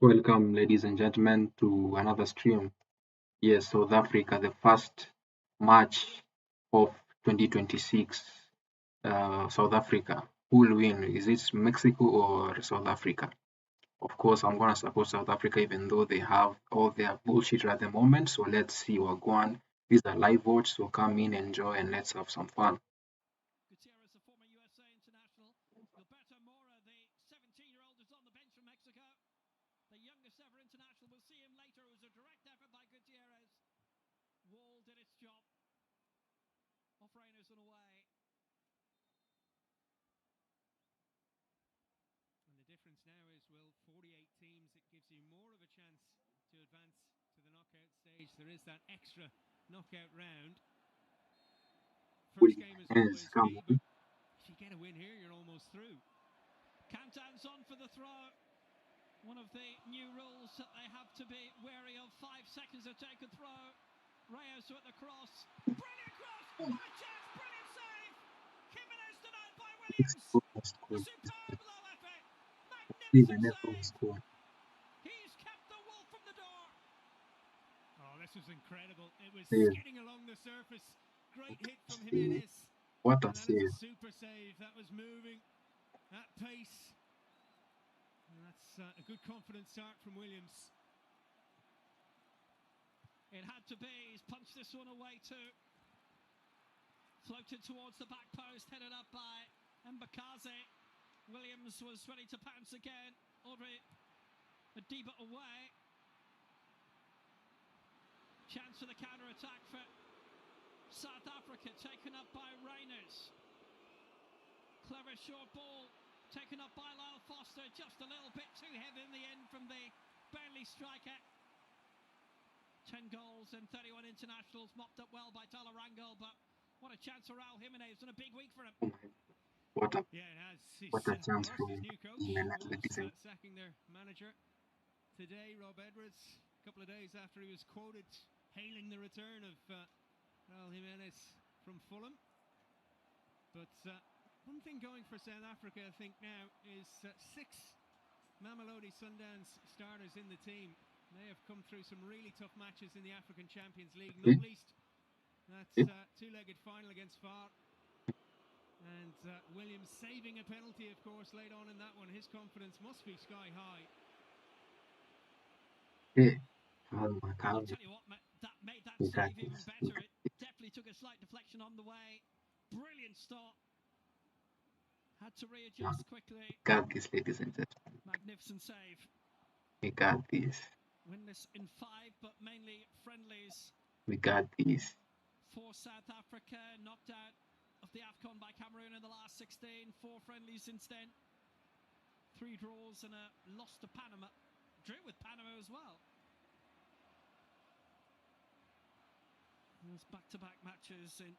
Welcome, ladies and gentlemen, to another stream. Yes, South Africa, the first match of 2026. South Africa. Who will win? Is it Mexico or South Africa? Of course, I'm going to support South Africa even though they have all their bullshit at the moment. So let's see what go on. These are live votes, so come in, enjoy, and let's have some fun. Gutierrez, a former USA international. Gilberto Mora, the 17-year-old, is on the bench from Mexico. The youngest ever international. We'll see him later. It was a direct effort by Gutierrez. Wall did its job. Off Reiners and away. And the difference now is, will 48 teams, it gives you more of a chance to advance to the knockout stage. There is that extra knockout round. First game is always key, but if you get a win here, you're almost through. Countdown's on for the throw. One of the new rules that they have to be wary of. 5 seconds to take a throw. Reyes with the cross. Brilliant cross! What a chance! Brilliant save! Jimenez denied by Williams. A superb low effort. Magnificent save! He's kept the wolf from the door. Oh, this was incredible. It was skidding along the surface. Great hit from Jimenez. What a save. Super save. That was moving at pace. And that's a good confident start from Williams. It had to be. He's punched this one away too. Floated towards the back post, headed up by Mbakaze. Williams was ready to pounce again. Audrey Adiba away. Chance for the counter-attack for South Africa, taken up by Reiners. Clever short ball, taken up by Lyle Foster, just a little bit too heavy in the end from the Burnley striker. 10 goals and 31 internationals, mopped up well by Tala Rangel, but what a chance for Raul Jimenez, and a big week for him. What a chance for his new coach. Wolves sacking their manager today, Rob Edwards, a couple of days after he was quoted hailing the return of Raul Jimenez from Fulham. But one thing going for South Africa, I think now, is 6 Mamelodi Sundowns starters in the team. They have come through some really tough matches in the African Champions League, not least that two-legged final against FAR. And Williams saving a penalty, of course, late on in that one. His confidence must be sky high. Oh my God. I'll tell you what, that made that save even better. It definitely took a slight deflection on the way. Brilliant stop. Had to readjust quickly. Got this, ladies and gentlemen. Magnificent save. We got this. Winless in 5, but mainly friendlies. We got this. For South Africa, knocked out of the AFCON by Cameroon in the last 16. 4 friendlies since then. 3 draws and a loss to Panama. Drew with Panama as well. There's back-to-back matches in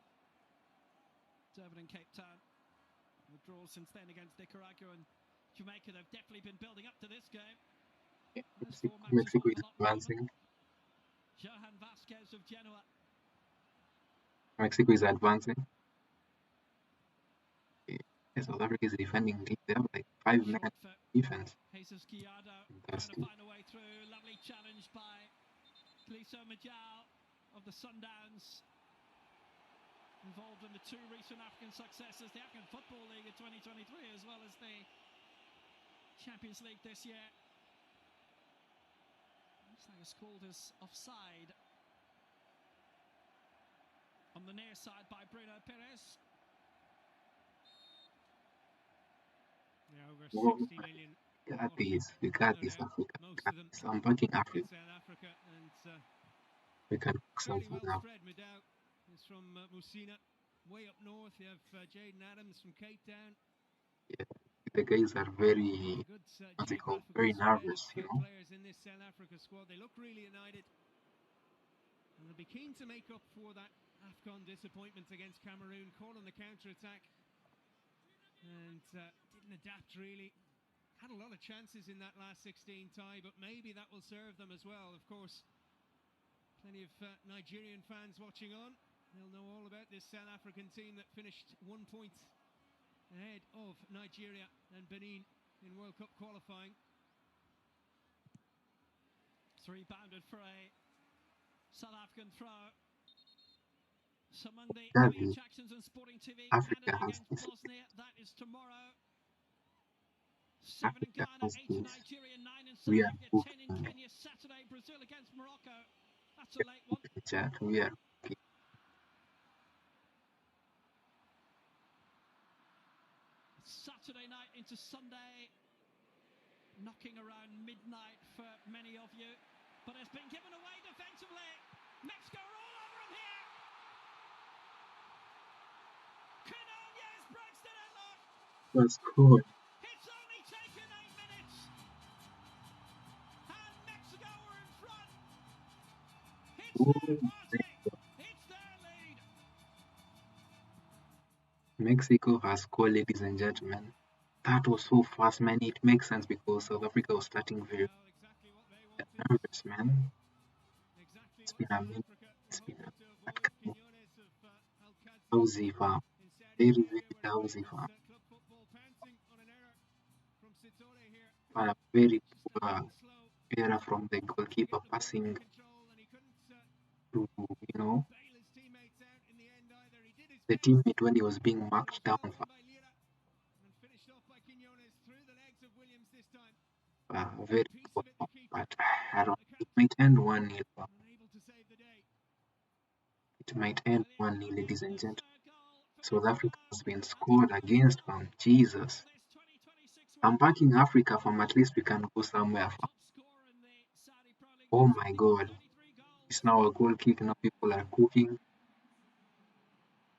Durban and Cape Town. The draws since then against Nicaragua and Jamaica. They've definitely been building up to this game. Mexico is advancing. Johan Vasquez of Genoa. Mexico is advancing. South Africa is defending deep. They have like 5 men defense. Jesus Gallardo trying to find a way through. Lovely challenge by Gliso Majal of the Sundowns. Involved in the 2 recent African successes, the African Football League in 2023 as well as the Champions League this year. Looks like it's called as offside. On the near side by Bruno Perez. They're over 60 million. We got this, Africa. I'm backing Africa. And we can work something well out. spread. Midau is from Musina. Way up north, you have Jaden Adams from Cape Town. Yeah, the guys are very, very nervous, you know. Players in this South Africa squad, they look really united. And they'll be keen to make up for that AFCON disappointment against Cameroon, caught on the counter-attack. And didn't adapt really. Had a lot of chances in that last 16 tie, but maybe that will serve them as well. Of course, plenty of Nigerian fans watching on. They'll know all about this South African team that finished 1 point ahead of Nigeria and Benin in World Cup qualifying. It's rebounded for a South African throw. So among the Exactly. attractions on Sporting TV, Africa Canada has against this. Bosnia, that is tomorrow. 7 in Africa Ghana, has 8 in this. Nigeria, 9 in South We are Africa, 10 in cooking. Kenya, Saturday, Brazil against Morocco. That's a late one. Chat. We are cooking. Saturday night into Sunday, knocking around midnight for many of you, but it's been given away defensively. Mexico are all over him here. Quinones breaks the deadlock. That's cool. It's only taken 8 minutes, and Mexico were in front. It's their party. It's their lead. Mexico has scored, ladies and gentlemen. That was so fast, man. It makes sense because South Africa was starting very Well, exactly what they wanted. nervous, man. Exactly It's what been South amazing. Africa It's been wanted to a avoid. Quinones of Al-Qadsi lousy fam. in Saudi Very, Arabia, very where lousy Spain fam. is club football pouncing on an error from Sitore here. But a very Just a poor little slow error from the to goalkeeper get the ball passing under control, and he couldn't to, bail his teammates out in the end either. He did his the best, teammate when he was being but marked was down. held in by Lira and finished off by Quinones through the legs of Williams this time. Very Piece poor, of it, the keeper. but I don't. It Al-Qadsi might end 1-0. unable to save the day. It might end Well, 1-0, ladies and gentlemen. third goal for South Mexico, Africa has been and scored the against, cornerstone fam. Jesus. of this 2026 I'm World Cup. backing Africa, fam. At least we can go somewhere, fam. Top scorer in the Saudi Pro League Oh this my season, god. 33 goals. It's now a goal kick. Now people are cooking.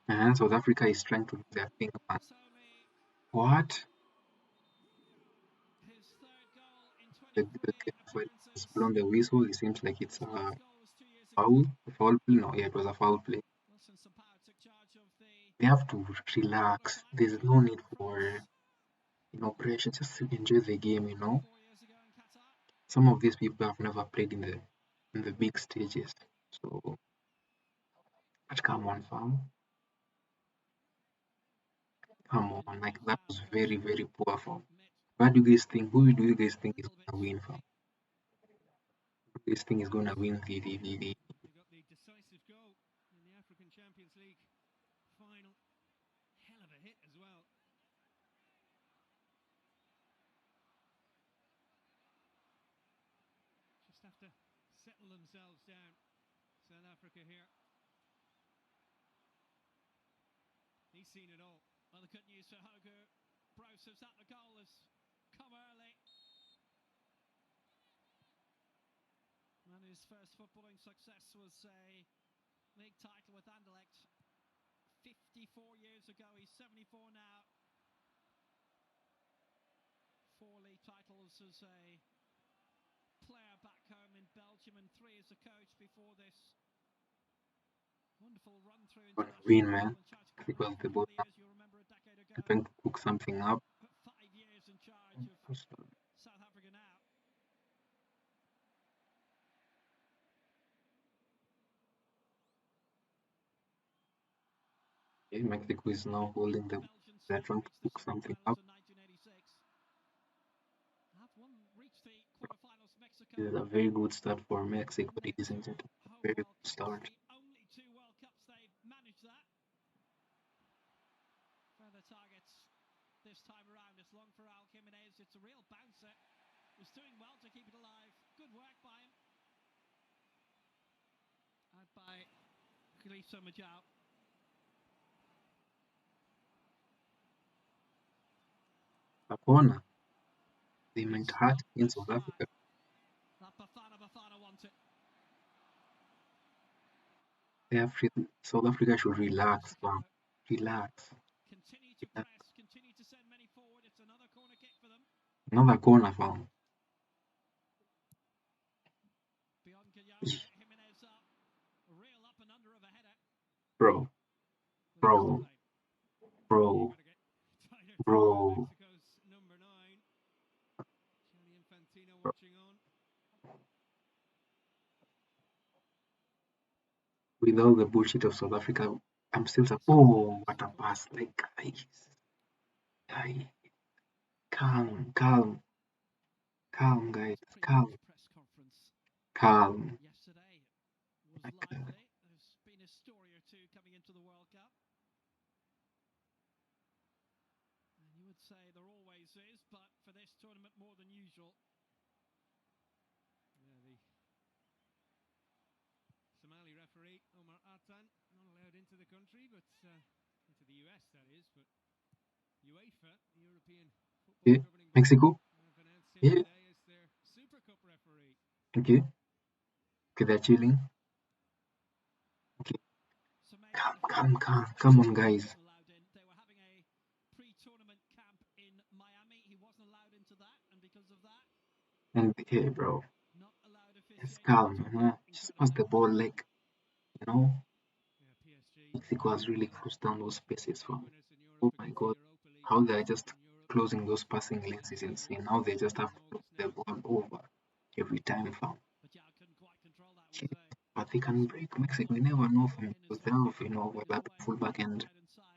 And South Africa is trying to do their thing, man. Somi, What? his third goal in The 23 referee appearances. has blown the whistle. It seems like it's His a last goal was 2 years ago. foul. A foul play? No, yeah, it was a foul play. Wilson Sampaio took charge of the They have to relax. There's no need for, pressure. Just enjoy the game, 4 years ago in Qatar. Some of these people have never played in the big stages. So, but come on, fam. Come on. Like, that was very, very poor, fam. What do you guys think? Who do you guys think is gonna win, fam? Who do you guys think is gonna win the They got the decisive goal in the African Champions League final. Hell of a hit as well. Just have to settle themselves down. South Africa here. He's seen it all. Well, the good news for Hogu Bros is that the goal has come early. And his first footballing success was a league title with Anderlecht 54 years ago. He's 74 now. 4 league titles as a player back home in Belgium and 3 as a coach before this. Wonderful run through international win, man. football. Because the Africa both over the years, you remember a decade ago. trying to cook something up. But 5 years in charge of South Africa now. Okay, Mexico is now holding the. They're trying to cook something up. This is a very good start for Mexico, ladies and gentlemen. Very good start. Only 2 World Cups they've managed that. Further targets this time around. It's long for Al Jimenez. It's a real bouncer. Was doing well to keep it alive. Good work by him. Out by Khalifa Majau. A corner. They might hurt in South Africa. Bafana wants it. South Africa should relax, man. Relax. Continue to press, continue to send many forward. It's another corner kick for them. Another corner, fam. Beyond Guillaume, Jimenez up. A real up and under of a header. Bro. Bro. Bro. Bro. Mexico's number 9. Gianni Infantino watching on. With all the bullshit of South Africa, I'm still like, oh, what a pass. Like, guys. Calm, guys, calm. calm. Yesterday was lively. There's been a story or two coming into the World Cup. And you would say there always is, but for this tournament more than usual. Yeah, the Somali referee Omar Atan not allowed into the country, but into the US that is. But UEFA, the European football Okay, governing body, Mexico. have announced him Yeah. today as their Super Cup referee. Okay. Okay, they're chilling. Okay. So maybe Come on, guys. allowed in. They were having a pre-tournament camp in Miami. He wasn't allowed into that, and because of that, And hey, bro, not allowed it's officiating. calm. Just pass the ball, like, Yeah, PSG. Mexico has really closed down those spaces for me. Winners in Europe Oh my against God, the Europa League how they're winners just in Europe. closing those passing lanes is insane. Now they just have to put the ball over every time, fam. But yeah, I couldn't quite control that. Was But they can break Mexico. You never know, fam, because they have, overlapping fullback, and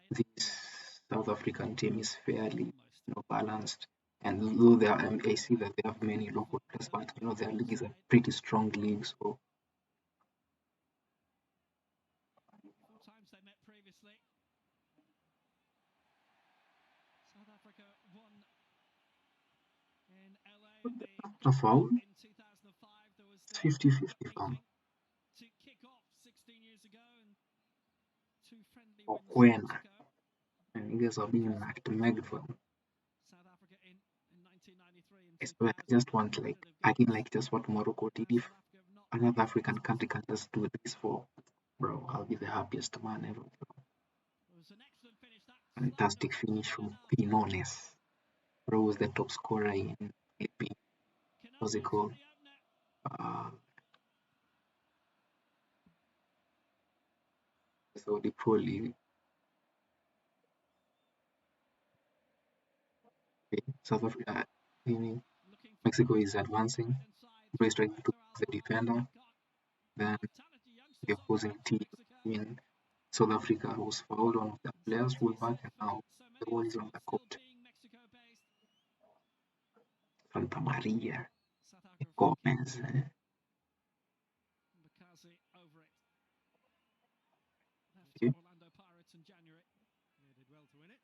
this South African team is fairly, balanced. And though they are, I see that they have many local players, but their league is a pretty strong league. So 4 times they met previously. South Africa won in LA. a foul, In 2005, there was it's 50-50, fam. to kick off 16 years ago, and 2 friendly Or wins when, to go. and you guys are being megged for. South Africa in 1993 and I swear, I just want just what Morocco did. If another African country can just do this for, bro, I'll be the happiest man ever. Fantastic finish from Pinones. Bro was the top scorer in AP. What's it called? So the Pro League. Okay. South Africa, Mexico is advancing. Bro is trying to the defender. Then the opposing team, South Africa, was fouled on the players fullback, and now the ball is on the court. Santa Maria, Gomez. Okay. Orlando Pirates in January. They did well to win it.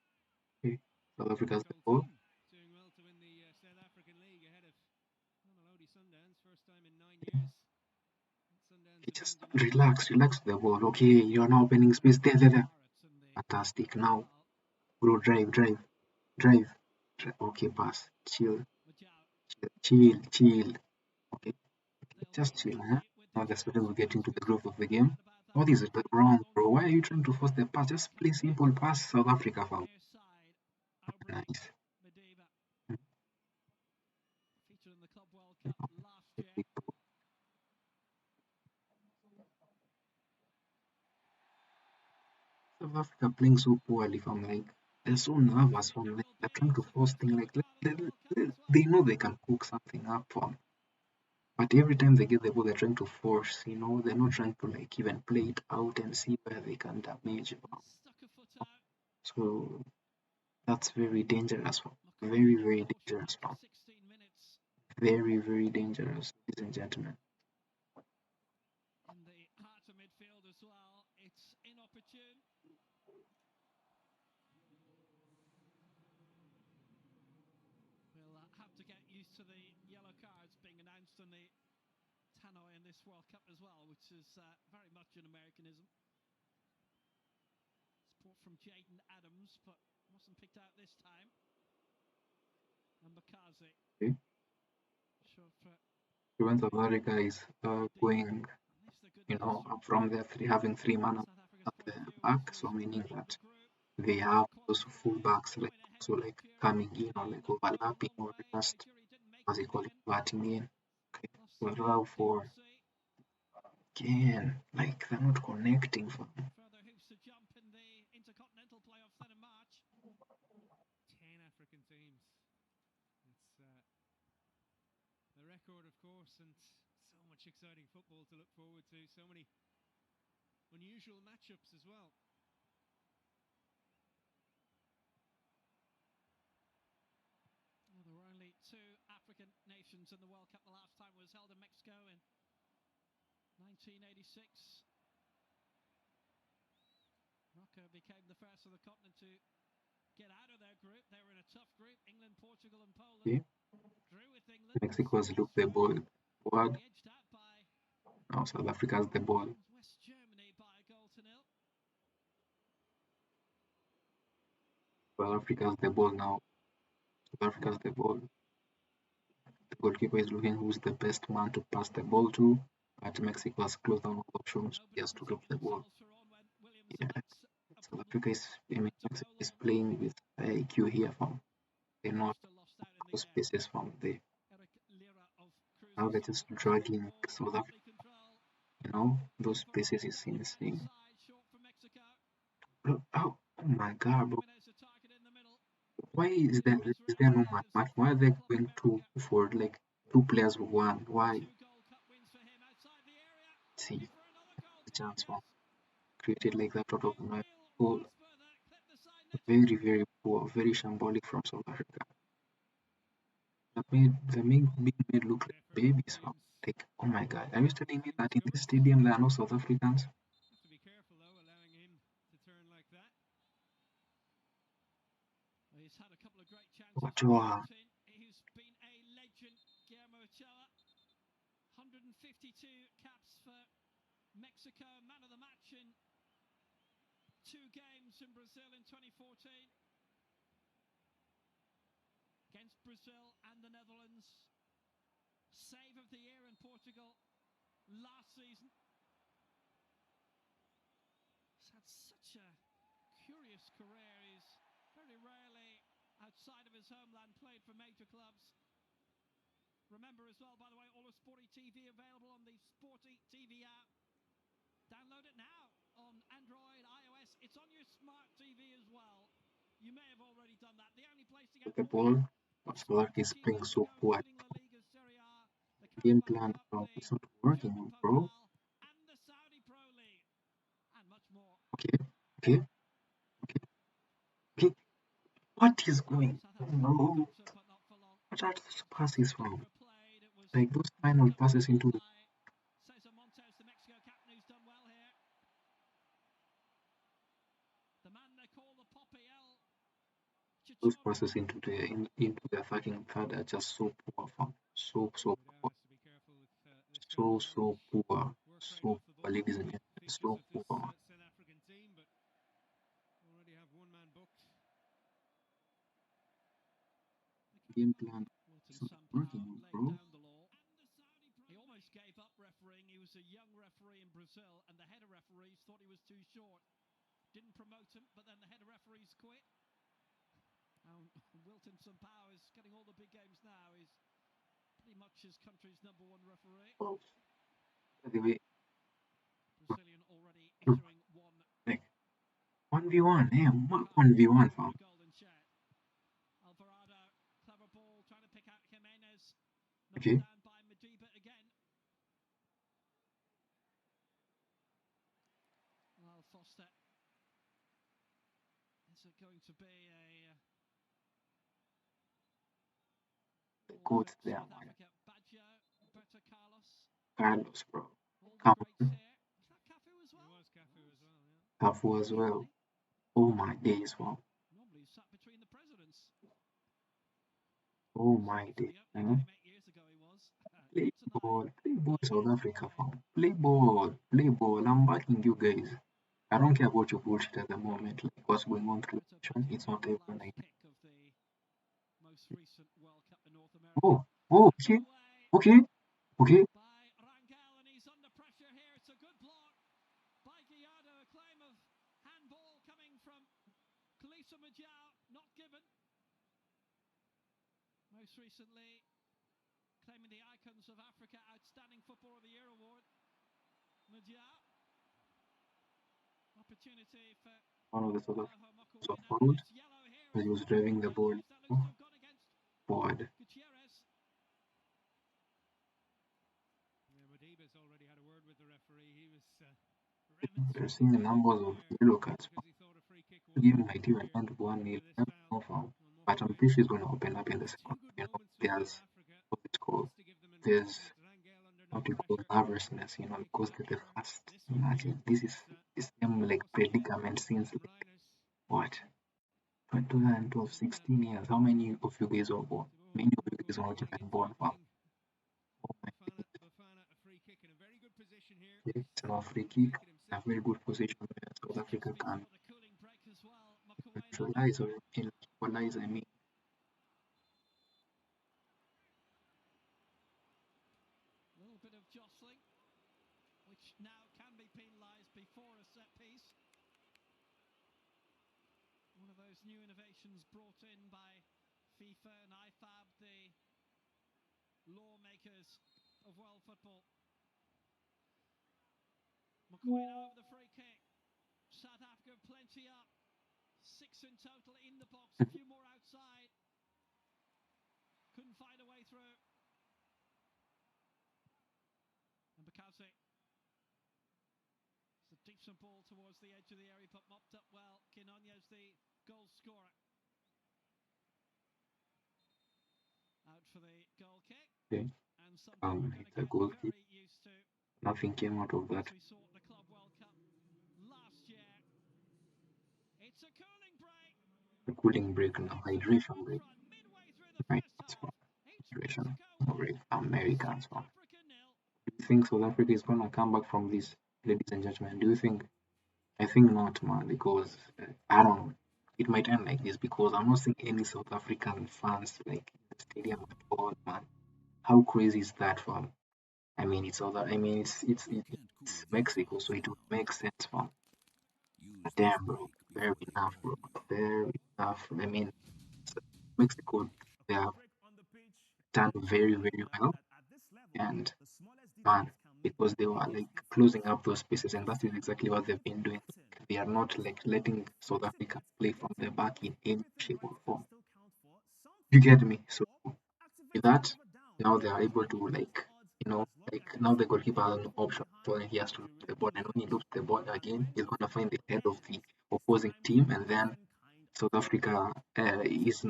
Okay. South Africa's the ball. Doing well to win the South African League ahead of Mamelodi Sundowns, first time in 9 years. Just relax the ball. Okay, you're now opening space. There. Fantastic. Now, bro, drive. Okay, pass. Chill. Okay, just chill, huh? Now the student will get into the groove of the game. What is it wrong, bro? Why are you trying to force the pass? Just play simple pass, South Africa, fam. Nice. Featured in the Club World Cup last year. South Africa playing so poorly, fam. Like, they're so nervous, fam. Like, they're trying to force things. Like, they know they can cook something up, fam. But every time they get the ball, they're trying to force, they're not trying to like even play it out and see where they can damage. So that's very dangerous. Very, very dangerous. Very, very dangerous, ladies and gentlemen. In the heart of midfield as well, it's inopportune. We'll have to get used to the yellow cards being announced on the tannoy in this World Cup as well, which is very much an Americanism. Support from Jaden Adams, but wasn't picked out this time. And Makazi. Okay. Even South Africa is going, up from their having 3 man at the back, so meaning that they have those fullbacks like coming in or like overlapping or just batting in. Okay, so allow for again, like they're not connecting for them. Further hoops to jump in the Intercontinental playoffs then in March. 10 African teams. It's the record, of course, and so much exciting football to look forward to. So many unusual matchups as well. Well, there were only 2 African nations in the World Cup. The last time was held in Mexico in 1986. Morocco became the first of the continent to get out of their group. They were in a tough group. England, Portugal, and Poland. Okay. Drew with England. Mexico has looked the ball forward. Edged out by Now South Africa has the ball. West Germany by a goal to nil. South Africa has the ball now. South Africa has the ball. The goalkeeper is looking who's the best man to pass the ball to. But Mexico has closed down all options. He has to drop the ball. Yeah. South Africa is, Mexico is playing with IQ here from. They're not those spaces from there. Now they're just dragging South Africa. Those spaces is insane. Oh my god, bro. Why is there no match? Why are they going two for like two players with one? Why? See, the chance for created like that out of my goal. Very, very poor, very shambolic from South Africa. They're being made look like babies. Like, oh my god, are you telling me that in this stadium there are no South Africans? Have to be careful though, allowing him to turn like that. He's had a couple of great chances. Ochoa. He's been a legend, Guillermo Ochoa. 152 caps for Mexico, man of the match in 2 games in Brazil in 2014. Against Brazil and the Netherlands. Save of the year in Portugal last season. He's had such a curious career. He's very rarely outside of his homeland played for major clubs. Remember as well, by the way, all of Sporty TV available on the Sporty TV app. Download it now on Android, iOS. It's on your smart TV as well. You may have already done that. The only place to get The ball, South is playing so poor. Game plan, bro. It's not working, bro. Okay. What is going on? No. What are those passes from? Like those final passes into the those passes into the attacking third are just so poor, fam. So poor. So poor. So poor, ladies and gentlemen. So poor. Game plan is not working, bro. He almost gave up refereeing. He was a young referee in Brazil, and the head of referees thought he was too short. Didn't promote him, but then the head of referees quit. Wilton Sampaio is getting all the big games now. He's pretty much his country's #1 referee. Oh. By the way, Brazilian already issuing one. Like 1v1, yeah, 1v1, fam. Alvarado, clever ball, trying to pick out Jimenez. Okay. Down by Madiba again. Well, Foster. Is it going to be a Good there, man. Baggio, Roberto Carlos, bro. Come on. Cafu as well. Oh my days, wow. Normally sat between the presidents. Oh my days. Play ball, South Africa, fam. Play ball. I'm backing you guys. I don't care about your bullshit at the moment. Like what's going on through the nation, it's not even like. Oh, okay. By Rangel, and he's under pressure here. It's a good block by Gallardo. A claim of handball coming from Kalisa Majau, not given. Most recently, claiming the Icons of Africa Outstanding Footballer of the Year award. Majau. Opportunity for one of the South Africans was fouled as he was driving the ball forward. Madiba's already had a word with the referee. He was We're seeing the numbers of yellow cards. Give might even end 1-0. But I'm pretty sure it's going to open up in the second. There's what's it called? There's what you call nervousness, because they're the first. Imagine this is the same like predicament since like what 2012, 16 years. How many of you guys were born? Many of you guys were not even born. Wow. Oh my goodness. Okay, it's an free kick. A very good position where South Africa can neutralize or equalize. I mean, A little bit of jostling, which now can be penalised before a set piece. One of those new innovations brought in by FIFA and IFAB, the lawmakers of world football. Mokoena over the free kick. South Africa plenty up. 6 in total in the box, a few more outside. Couldn't find a way through. And Bakase. It's a decent ball towards the edge of the area, but mopped up well. Kinonya's the goal scorer. Out for the goal kick. okay. And something we're It's a going goal to get kick. very used to. Nothing came out of that. As we saw at the Club World Cup last year. It's a cooling break. A cooling break now, hydration break. Midway through the Right, first that's half. fine. It's Hydration Mexico 1, break. Americans South one. Africa 0. Do you think South Africa is gonna come back from this, ladies and gentlemen? Do you think? I think not, man, because I don't know. It might end like this because I'm not seeing any South African fans like in the stadium at all, man. How crazy is that, fam? I mean, it's Mexico, so it would make sense, fam. But damn, bro, fair enough, bro, fair enough. I mean, Mexico, they have done very, very well, and man, because they were like closing up those spaces, and that is exactly what they've been doing. They are not like letting South Africa play from the back in any shape or form. You get me? So with that, now they are able to like now the goalkeeper has an option. So he has to look the ball, and when he looks the ball again, he's gonna find the head of the opposing team, and then South Africa is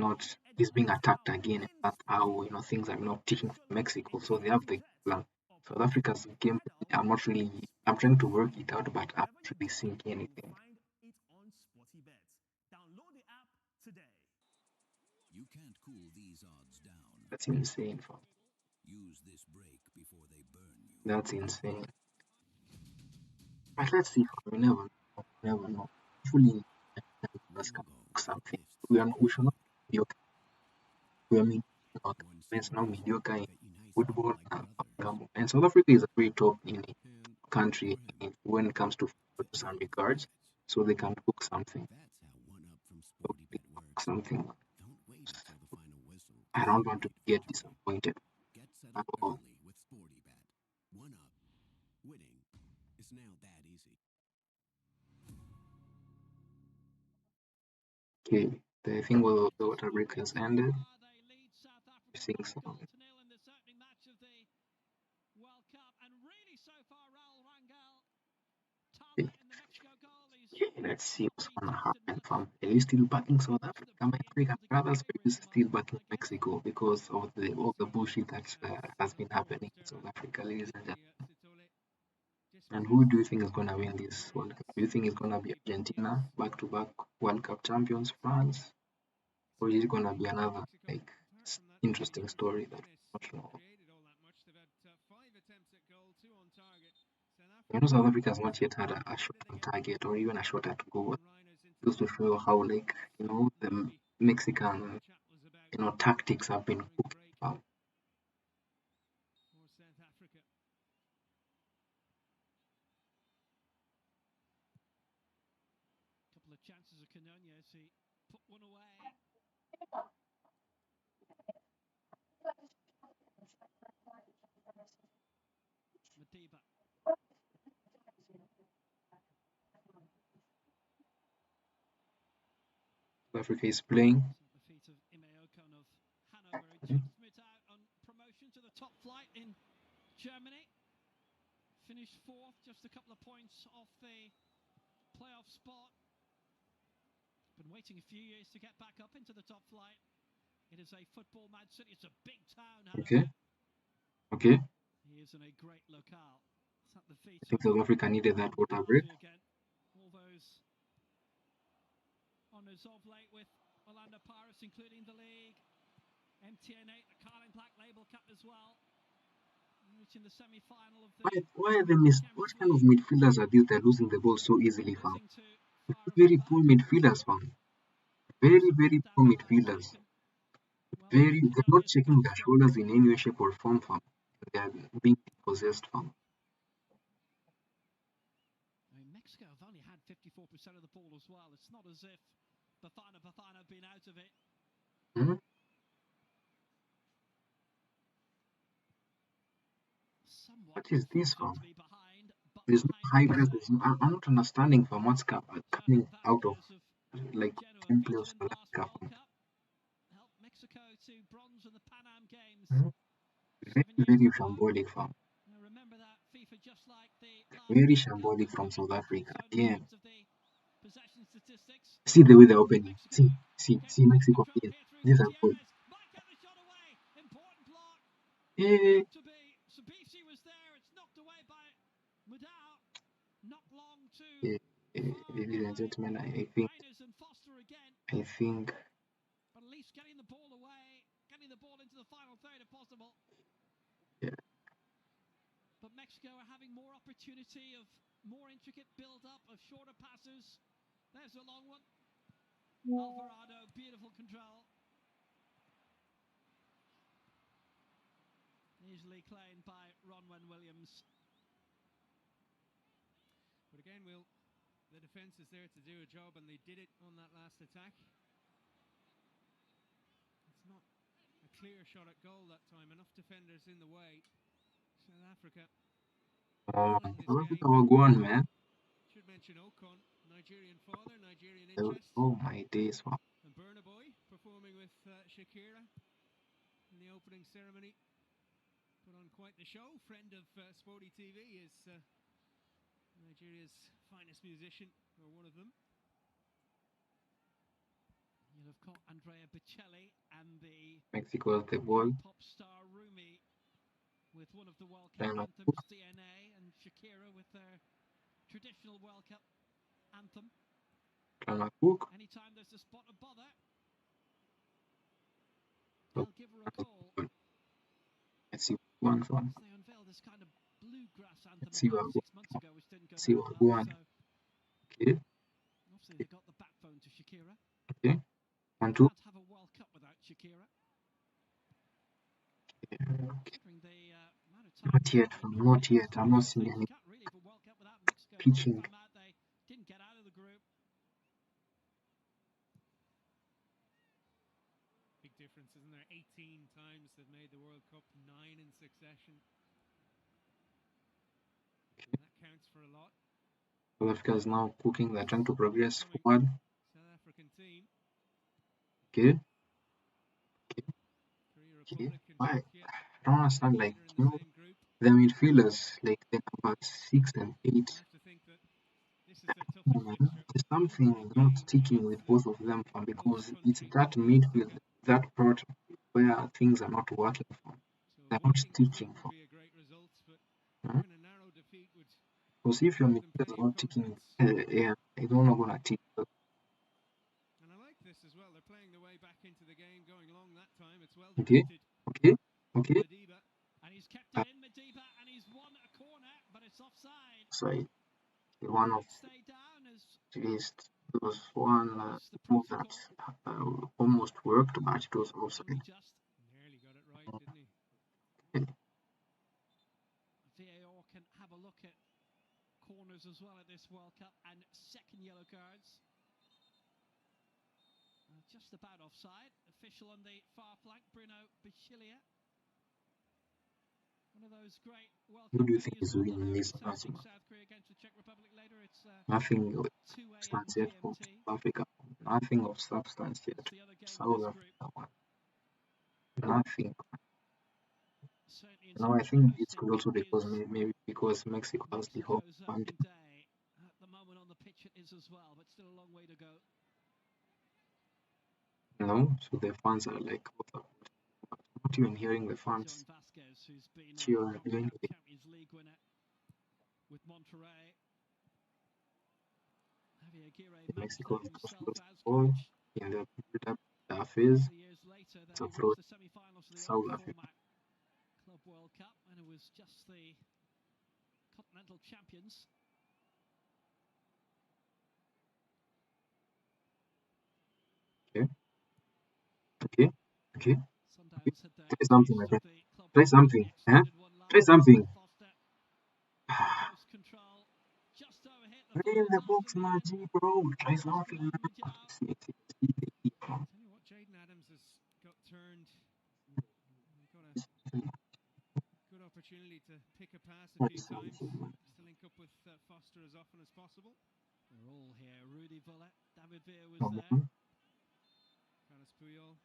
being attacked again, and that's how things are not ticking for Mexico. So they have the plan. South Africa's game, I'm trying to work it out, but I'm not really seeing anything. You can't cool these odds down. That's insane, fam. Use this break before they burn you. That's insane. But let's see, fam. We never know. We never know. Hopefully, us can cook something. We should not be mediocre. I mean, it's not mediocre in football and South Africa is a very top in country when it comes to football to some regards, so they can cook something. So they cook something. I don't want to get disappointed at all. With SportyBet. 1UP. Winning is now that easy. Okay, I think the water break has ended. I think so. Okay. Let's see what's gonna happen, fam. Are you still backing South Africa? My African brothers are still backing Mexico because of all the bullshit that has been happening in South Africa, ladies and gentlemen. And who do you think is gonna win this World Cup? Do you think it's gonna be Argentina, back-to-back World Cup champions, France, or is it gonna be another like interesting story that we don't know? South Africa has not yet had a shot on target or even a shot at goal. Just to show how the Mexican tactics have been cooked up. Couple of chances of Canonia as he put one away. Madiba. South Africa is playing. The feet of Ime Ocon of Hanover, who just missed out on promotion to the top flight in Germany. Finished fourth, just a couple of points off the playoff spot. Been waiting a few years to get back up into the top flight. It is a football mad city. It's a big town, Hanover. Okay. He is in a great the feet I think South Africa needed that water break. again. All those honours of late with Orlando Pirates, including the league, MTN 8, the Carling Black Label Cup as well. Reaching the semi-final of the Why are they what kind of midfielders are these? They're losing the ball so easily, fam. Very poor midfielders, fam. Very, very poor midfielders. They're not checking their shoulders in any way, shape, or form, fam. They're being possessed, fam. I mean, Mexico have only had 54% of the ball as well. It's not as if Bafana have been out of it. Hmm? What is this, fam? There's no high press. I'm not understanding from what's coming out of like gameplay of South Africa. Mexico to bronze in the Pan Am Games. Very, very shambolic, fam. Remember that FIFA, just like the Very shambolic from South Africa. Again. See the way they're opening. See Mexico again. These are good. Yeah. Sabisi was there. It's knocked away by Mudau. Not long to. Ladies and gentlemen, I think. But at least getting the ball away, getting the ball into the final third if possible. Yeah. But Mexico are having more opportunity of more intricate build-up of shorter passes. There's a long one. Alvarado, beautiful control. Easily claimed by Ronwen Williams. But again, the defence is there to do a job, and they did it on that last attack. It's not a clear shot at goal that time. Enough defenders in the way. South Africa. Go on, man. Should mention Ocon, Nigerian father, Nigerian interest. Oh my days, wow. And Burna Boy performing with Shakira in the opening ceremony. Put on quite the show. Friend of Sporty TV is Nigeria's finest musician, or one of them. You'll have caught Andrea Bocelli and the Mexico has the ball. Pop star Rumi with one of the World Cup anthems, DNA, and Shakira with their traditional World Cup anthem. Anytime there's a spot of bother, they'll give her a call. Let's see what's going on. They unveiled this kind of bluegrass anthem Let's see about 6 months ago, which didn't go see what's going on. Okay. Obviously, they got the backbone to Shakira. Okay. 1, 2. Can't have a World Cup without Shakira. Okay. Not yet. I'm not seeing any pitching. They didn't get out of the group. Big difference, isn't there? 18 times they've made the World Cup, 9 in succession. That counts for a lot. South Africa is now cooking. They're trying to progress forward. South African team. Okay. Why? I don't understand. Like, the midfielders, like the number 6 and 8. There's something not sticking with both of them, because it's that midfield, that part where things are not working for. They're not sticking for. Because if your midfielders are not ticking, it's not gonna tick. And I like this as well. They're playing their way back into the game, going long that time. It's well directed. Okay. Madiba, and he's kept it in Madiba, and he's won a corner, but it's offside. Offside. One of at least there was one move that almost worked, but it was offside. Nearly got it right, didn't he? VAR can have a look at corners as well at this World Cup, and second yellow cards. Just about offside. Official on the far flank, Bruno Bichilia. One of those great World Cup. Who do you think is winning this tournament? Nothing of substance yet from South Africa. Nothing of substance yet. South Africa one. Nothing. Now I think it's could also because maybe because Mexico has the home advantage. At the moment on the pitch it is as well, but still a long way to go. No, so the fans are like, not even hearing the fans. Cheer, doing it. with Monterrey. Javier Aguirre Mexico managed is that supposed to himself lose as the ball coach. in the build-up phase. 3 years later, It's they a throw reached to the semi-finals of the South old Africa. format Club World Cup, and it was just the continental champions. Okay. Sundowns had their Try something, taste my of friend. the Club Try World Cup. something. They Huh? extended one Try last something. time. Foster close control, just overhit the Try far in the post box, in the my end. G, bro. Try Just something. beyond Mujao. See. Tell you what, Jaden Adams has got turned. He got a good opportunity to pick a pass a few times, just to link up with Foster as often as possible. They're all here. Rudy Vuller, David Villa was there. Carlos Puyol.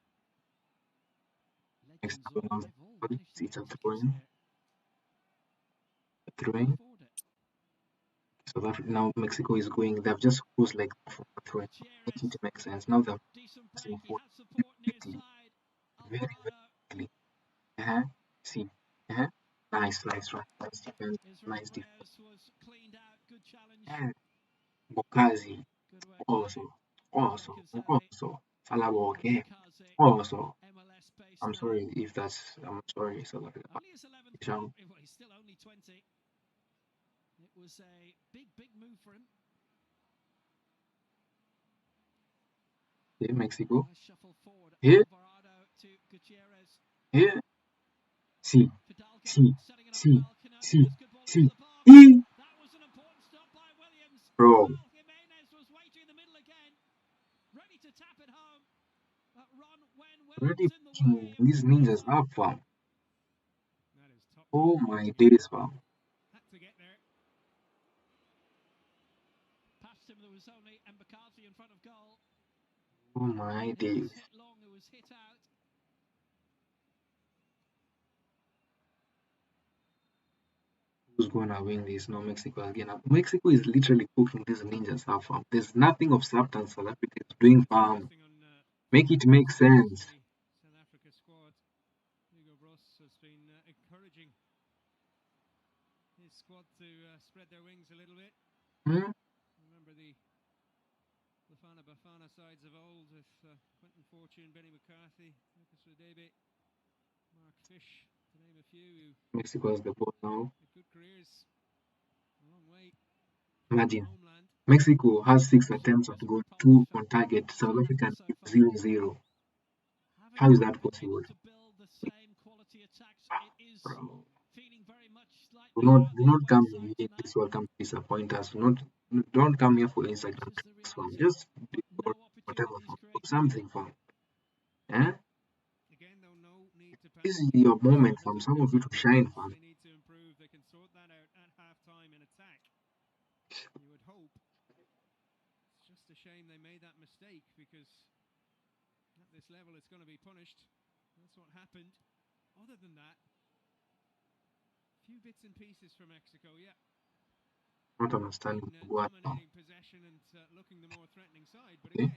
Legends all. They've all managed to It's get a tickets throwing. here. Throwing. Afford it. South Africa now Mexico is going. They've just closed like throwing. Gutierrez. It makes sense. Now they're Decent passing break. He forward has support near quickly. side. Very Alvarado. quickly. See. Nice defense. Israel Nice defense. Reyes was cleaned out. Good challenge. Bokazi. Good work. Also. Salaboke. Kaze. Also. MLS based I'm there. sorry if that's. I'm sorry, South Africa. Only his 11th Sham. cap. Well, he's still only 20. It was a big move for him. Here, Mexico. Nice shuffle forward. Here. Alvarado to Gutierrez. Here. See. Fidalgo See. setting it up See. well. See. Canales, good ball See. into the box. E. That was an important stop by Williams. Bro. Raul Jimenez was waiting in the middle again, ready to tap it home. But Ron Wen Already Williams in the way. And these what a ninjas result. up, fam. That is top Oh quality my together. days, fam. Had to get there. Past him, there was only Mbakazi in front of goal. Oh my It days. was hit long, it was hit out. Who's gonna win this? No, Mexico again. Mexico is literally cooking these ninjas up, fam. There's nothing of substance South Africa is doing, fam. Make it make sense. South Africa squad. Hugo Broos has been encouraging his squad to spread their wings a little bit. Remember the Bafana Bafana sides of old with Quentin Fortune, Benny McCarthy, Lucas Radebe, Mark Fish, to name a few, who Mexico has the ball now. had good careers a long way Imagine. from homeland. Mexico has 6 attempts at goal, 2 on target. South Africa 0-0. How is that possible? To build the same quality attacks, it is Bro. feeling very much like Do not come here this welcome to disappoint us. Don't come here for Instagram. Fam. Just do whatever, fam. Do something, fam. This is your moment, fam. Some of you to shine, fam. They need to improve. They can sort that out at half-time in attack. You would hope. It's just a shame they made that mistake, because at this level it's going to be punished. That's what happened. Other than that, few bits and pieces for Mexico, yeah. Not understanding what. Dominating possession and looking the more threatening side, but again,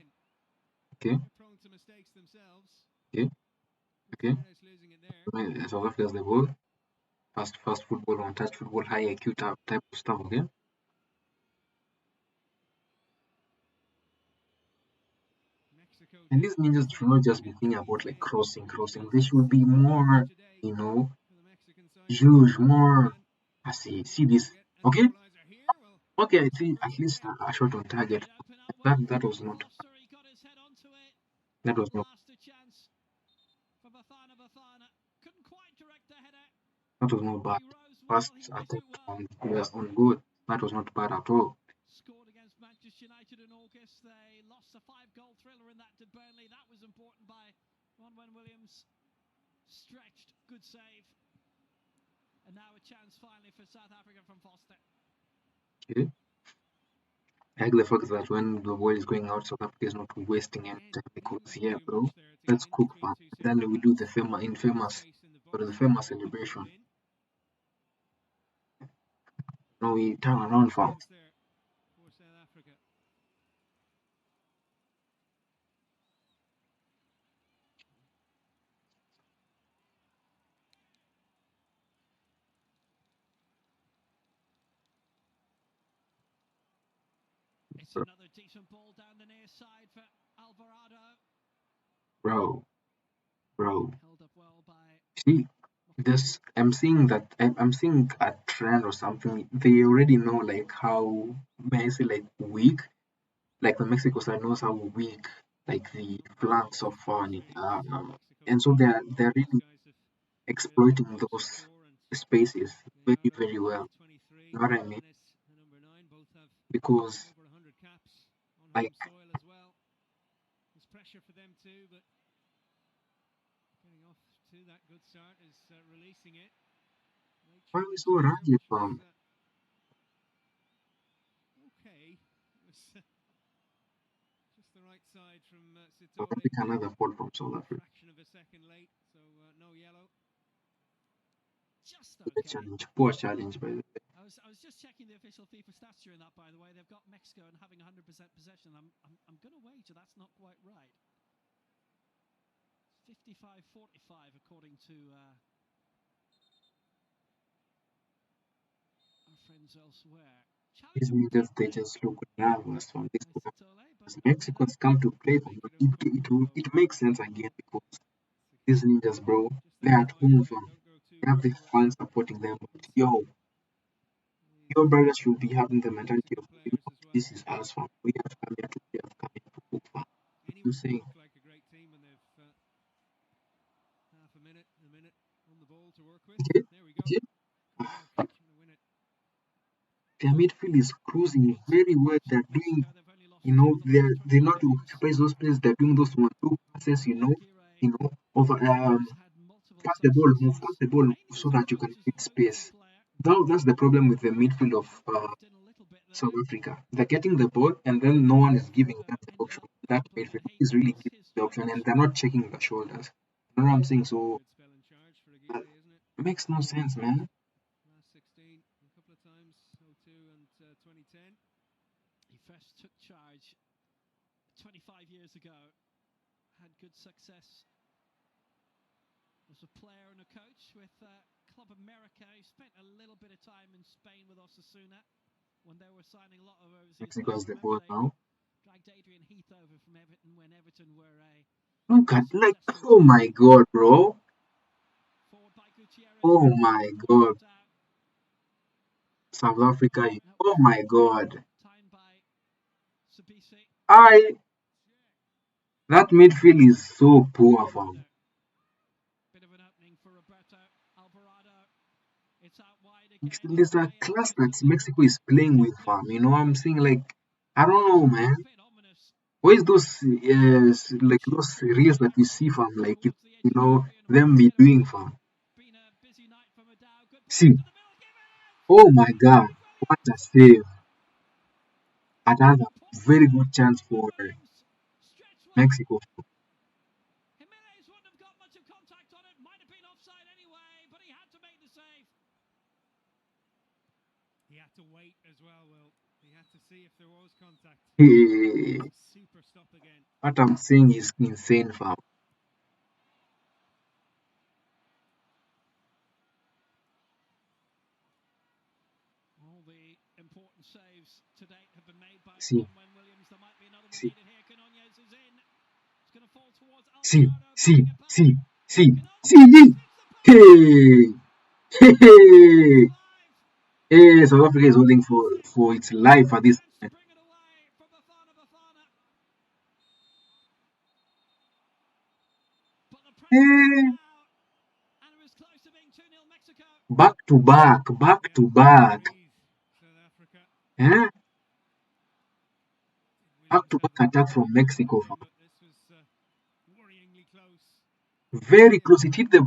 they're prone to mistakes themselves. Okay. Losing it there. South Africa's the ball. Fast football, one-touch football, high IQ type of stuff, okay? And these ninjas should not just be thinking about like crossing. They should be more, huge, more. I see this. Okay, I think at least a shot on target. That was not. That was not. That was not bad. First attempt on goal. That was not bad at all. Scored against Manchester United in August. They lost a 5-goal thriller in that to Burnley. That was important by Ron Wen Williams. Stretched, good save. And now a chance finally for South Africa from Foster. Okay. I like the fact that when the ball is going out, South Africa is not wasting any time, because yeah, bro, let's cook fun. Then we do the famous celebration. No, we turn around fam. another decent ball down the near side for Alvarado. bro. Held up well by See, this I'm seeing that I'm seeing a trend or something. They already know like how may I say like weak, like the Mexico side knows how weak like the flanks of and so they're really exploiting those spaces very well. You know what I mean? Because over 100 caps on like home soil as well. There's pressure for them too, but getting off to that good start is releasing it. why are we so rangy from Okay, it was just the right side from South Sitori. Africa? Another fault from South Africa. Fraction of a second late, so no yellow. Just Poor okay. challenge by the way. I was just checking the official FIFA stats during that, by the way. They've got Mexico and having 100% possession. I'm going to wager that's not quite right. 55-45 according to our friends elsewhere. These niggas they just look nervous from this because Mexico has come to play for them. It makes sense again because these ninjas, bro, they're at home from they have the fans supporting them. But your brothers should be having the mentality of you know, this is us fam. We have come here to play, have come here to cook fam. I'm saying Like a great team when they've half a minute on the ball to work with. okay, There we go. okay. Trying to win it. Their midfield is cruising very well. They're doing you know, they're not to occupy those places, they're doing those 1-2 passes, over pass the ball, move so that you can create space. Now that's the problem with the midfield of South Africa. They're getting the ball and then no one is giving them the option. That midfield is really giving the option and they're not checking the shoulders. You know what I'm saying? So makes no sense, man. Last 16, a couple of times, 02 and 2010. He first took charge 25 years ago, had good success as a player and a coach with Club America. He spent a little bit of time in Spain with Osasuna when they were signing a lot of overseas Mexico has players. the ball now. Dragged Adrian Heath over from Everton when Everton were Look at oh my god, bro. Oh my god. South Africa. Oh my god. That midfield is so poor fam. Bit of an opening for Roberto Alvarado. It's out wide again. There's a class that Mexico is playing with fam. You know what I'm saying? Like I don't know, man. Where's those like those reels that we see from like them be doing fam? See, oh my god, what a save! Another very good chance for Mexico. Jimenez wouldn't have got much of contact on it. Might have been offside anyway, but he had to make the save. He had to wait as well, Will. He had to see if there was contact. Hey, Super stop again. what I'm saying is insane, fam. All the important saves to date have been made by See, Williams. There might be another one see, needed here. Canoñez is in. It's going to fall towards see, Alvarado. see, see, see, see. Hey, hey, hey. South Africa is holding for its life at this point. Bring it away from Bafana. But the pressure Hey, now, and it was close to being 2-0 Mexico. back to back. South Africa. Eh? Back to back attack from Mexico, fam. This was worryingly close. Very close. It hit the.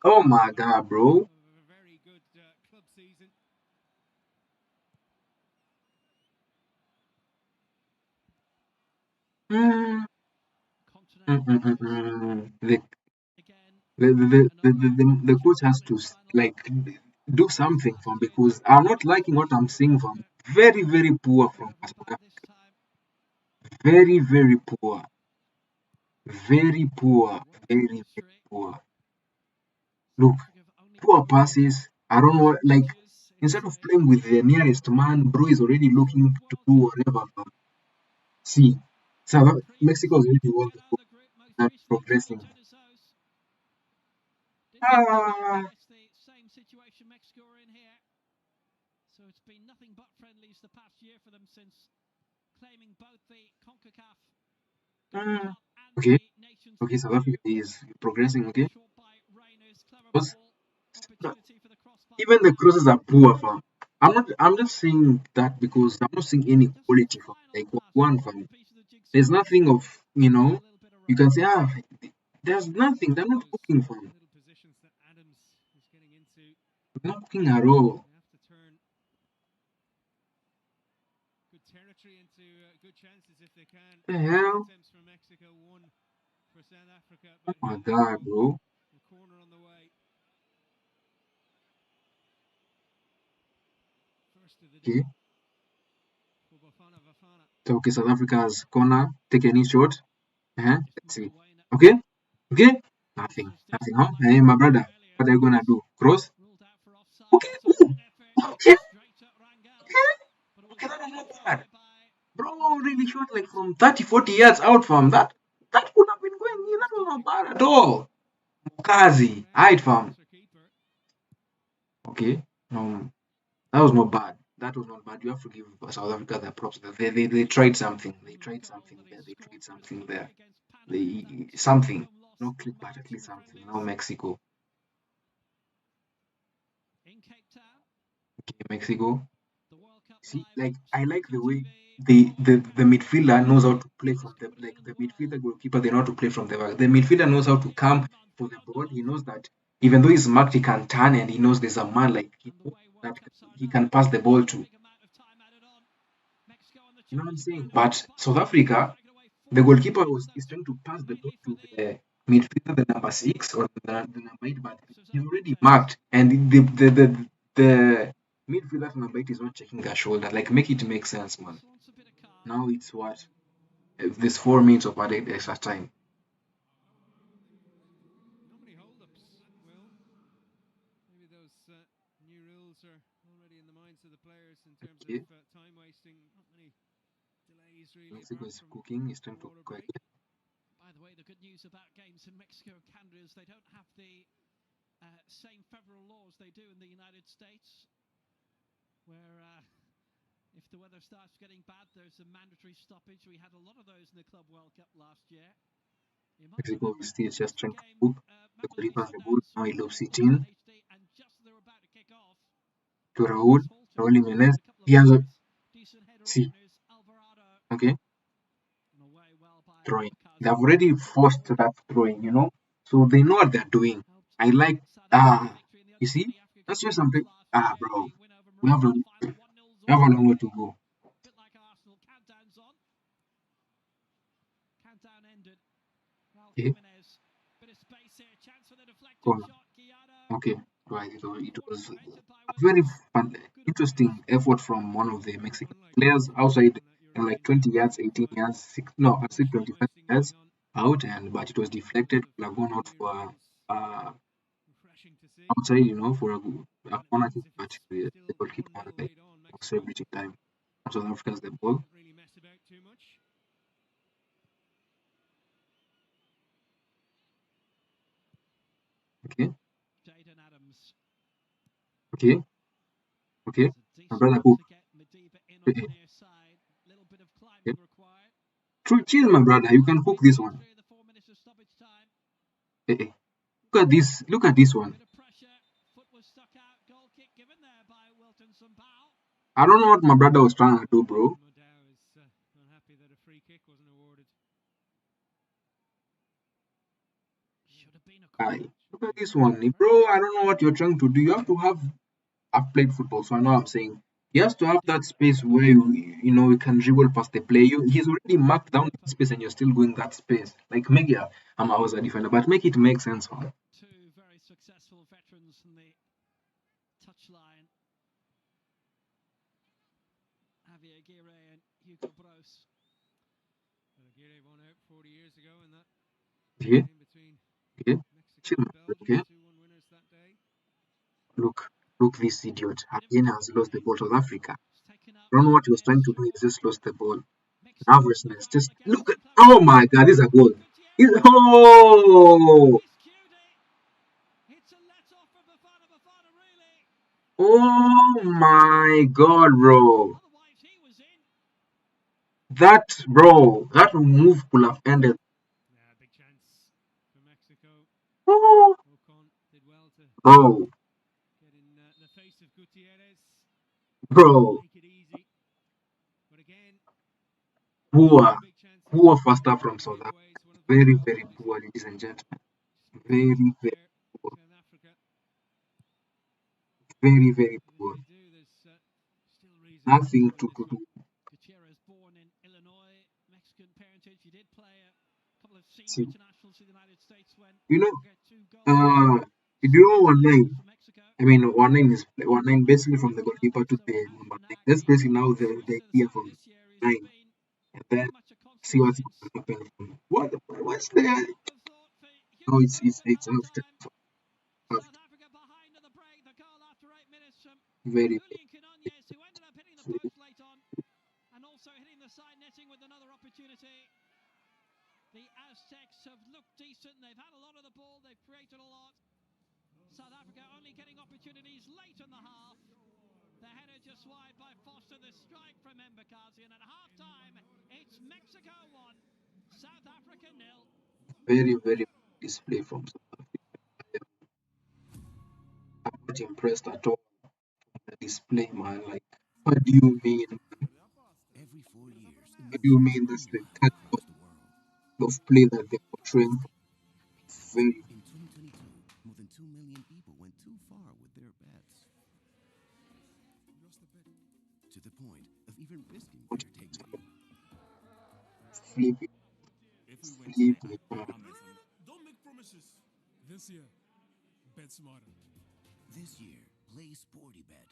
Oh my god, bro. A very good club season. Mm, The, Again, the coach has to like do something from because I'm not liking what I'm seeing from. Very poor from South Africa. Very poor. Very poor. Very poor. Look, poor passes. I don't know. Like instead of playing with the nearest man, bro is already looking to do whatever. See, Mexico is already won the ball and progressing. Ah, Same situation Mexico are in here. So it's been nothing but friendlies the past year for them since claiming both the CONCACAF Gold Cup and okay, the Nations okay. League South Africa is progressing. Okay, shot by Reyners, clever because ball, opportunity for the crossbar. even the crosses are poor, fam. I'm just saying that because I'm not seeing any quality from like one fam. There's nothing of you can say there's nothing. They're not cooking from. Little positions that Adams is getting into. They're not cooking at all. They have to turn good territory into good chances if they can. The hell? Attempts for Mexico, one for South Africa. Oh But my here they god, go. bro. The corner on the way. First of the Okay. day for Bafana Bafana. So okay, South Africa's corner. Take any shot. Let's see. Away now. Okay. Okay. Nothing. Nothing, huh? Hey, my brother. What are you gonna do? Cross? Ruled out for offside. Okay. Ooh. Solid effort. Okay. Straight at Rangel. But it was Okay, that was not blocked bad. away by Bro, really shot like from 30, 40 yards out from that. That could have been going in. That was not bad at all. Mukazi. Height fam. keeper. Okay. That was not bad. That was not bad. You have to give South Africa their props. They tried something. They tried something there. They tried something there. They something. Not click, but at least something. Now Mexico. In Cape Town. Okay, Mexico. The World Cup See, live like I like the Sport way TV. the midfielder knows how to play from the midfielder goalkeeper. They know how to play from the back. The midfielder knows how to come for the ball. He knows that even though he's marked, he can turn and he knows there's a man like him that he can pass the ball to. You know what I'm saying? But South Africa, the goalkeeper is trying to pass the ball to the midfielder, the number 6 or the number 8, but he's already marked, and the midfielder from number 8 is not checking their shoulder. Like, make it make sense, man. Now it's what? There's 4 minutes of added extra time. Not many hold-ups, Will. Maybe those new rules are already in the minds of the players in terms Okay. of time wasting. Not many delays really. Mexico apart is from cooking. It's time to water cook break. again. By the way, the good news about games in Mexico and Canada is they don't have the same federal laws they do in the United States, where if the weather starts getting bad, there's a mandatory stoppage. We had a lot of those in the Club World Cup last year. Mexico is still just trying to cook. The goalkeeper has the ball. Now he loops it in to Raul. Raul Jimenez. He has a see. Okay. Throwing. They have already forced that throwing, so they know what they're doing. I like you see, that's why something bro, we have a long way to go. Okay. Corner. Okay, right. It was a very fun, interesting effort from one of the Mexican players outside, like 20 yards, 18 yards, 25 yards out, but it was deflected. Could have gone out for outside, for a corner kick, but the goalkeeper saved it in time. South Africa has the ball. Okay. Okay. Okay. My brother, hook. Okay. True, chill, my brother. You can hook this one. Hey. Look at this. Look at this one. I don't know what my brother was trying to do, bro. Look at this one, bro. I don't know what you're trying to do. You have to have. I've played football, so I know what I'm saying. He has to have that space where you can dribble past the player. He's already marked down that space, and you're still going that space. Like maybe I was a defender, but make it make sense, man. Two very successful veterans from the touchline, Javier Aguirre and Hugo Broos. Aguirre won out 40 years ago in that Okay. game between Chill, Mexico and Belgium, okay. 2-1 winners that day. Look, this idiot. Argentina has lost the ball to South Africa. I don't know what he was trying to do. He just lost the ball. nervousness. Just look at, oh my God, this is a goal. Oh, oh my God, bro. That move could have ended. Yeah, big chance for Mexico. Oh, Ocon did well to bro, get in the face of Gutierrez, bro, make it easy. But again, poor, big chances. poor first half from South Africa. Giveaways, one of them Very, goals very obviously poor, ladies and gentlemen. just Very, very there, poor. South Africa. Very, very But if poor. they do, there's still reason to Nothing celebrate to this do. one. Gutierrez, born in Illinois, Mexican parentage. He did play a couple of senior See, internationals for the United States when you know, get 2 goals. you know Scored one nine. for Mexico. I mean, one nine is one nine basically from the goalkeeper to the number nine. That's basically now the idea from This year he's nine, been and then very much a see constant what's sense. going to happen from what's there. Of thought for No, Hugo Broos at it's half after time. South after Africa behind to the break. The goal after 8 minutes from very Julian Quinones, who ended up hitting the post late on and also hitting the side netting with another opportunity. The Aztecs have looked decent. They've had a lot of the ball. They've created a lot. South Africa only getting opportunities late in the half. The header just wide by Foster. The strike from Mbakazi. And at half time, it's Mexico 1, South Africa 0. very display from South Africa. I'm not impressed at all with the display, man. Like, what do you mean? Every 4 years, a What new do you series mean? That's the unfolds kind across the world. of play that they're portraying. Very In 2022, more than 2 million people went too far with their bets. To the point of even risking their dignity. flippy, If we win today, flippy, I man. promise. Don't make promises. This year, bet smarter. This year, play Sporty Bet.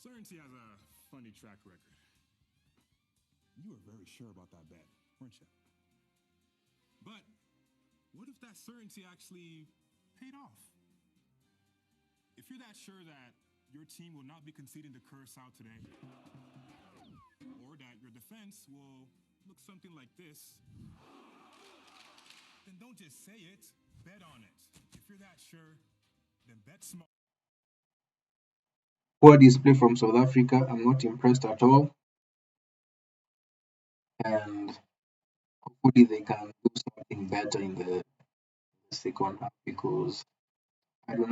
Certainty has a funny track record. You were very sure about that bet, weren't you? But what if that certainty actually paid off? If you're that sure that your team will not be conceding the Curacao today, or that your defense will look something like this, then don't just say it, bet on it. If you're that sure, then bet smart. Poor display from South Africa. I'm not impressed at all. And hopefully they can do something better in the second half because I have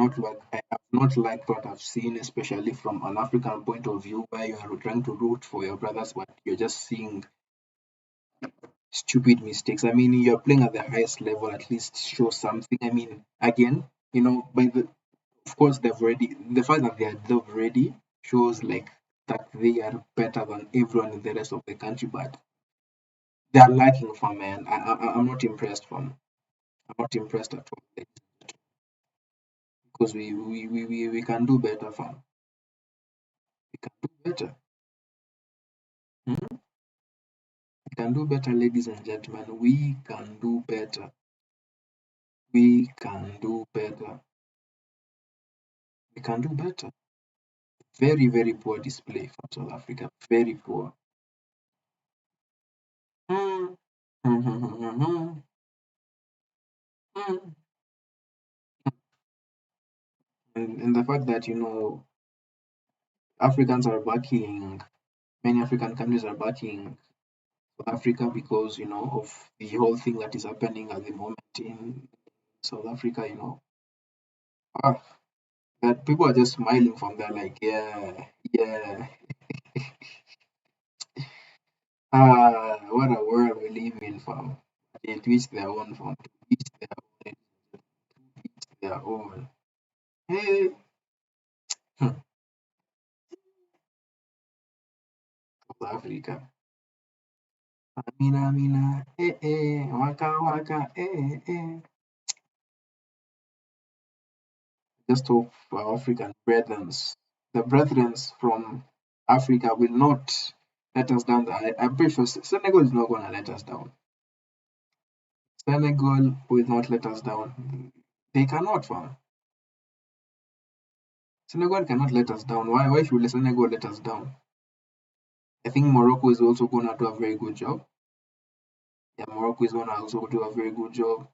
not liked what I've seen, especially from an African point of view, where you are trying to root for your brothers, but you're just seeing stupid mistakes. I mean, you're playing at the highest level, at least show something. I mean, again, of course, the fact that they are there already shows like that they are better than everyone in the rest of the country, but they are lacking from, man. I'm not impressed from. I'm not impressed at all, like, because we can do better, fam. We can do better. Hmm? We can do better, ladies and gentlemen. We can do better. We can do better. We can do better. Very poor display from South Africa. Very poor. Mm. Mm. And the fact that Africans are backing, many African countries are backing South Africa because of the whole thing that is happening at the moment in South Africa. Ah, that people are just smiling from there, like, yeah, yeah. What a world we live in, fam. They twist their own, fam. To each their own. Hey, South Africa. Amina, waka, Just hope our African the brethren from Africa will not let us down. I'm pretty sure Senegal is not going to let us down. Senegal will not let us down. They cannot, fam. Senegal cannot let us down. Why should Senegal let us down? I think Morocco is also going to do a very good job. Yeah, Morocco is going to also do a very good job.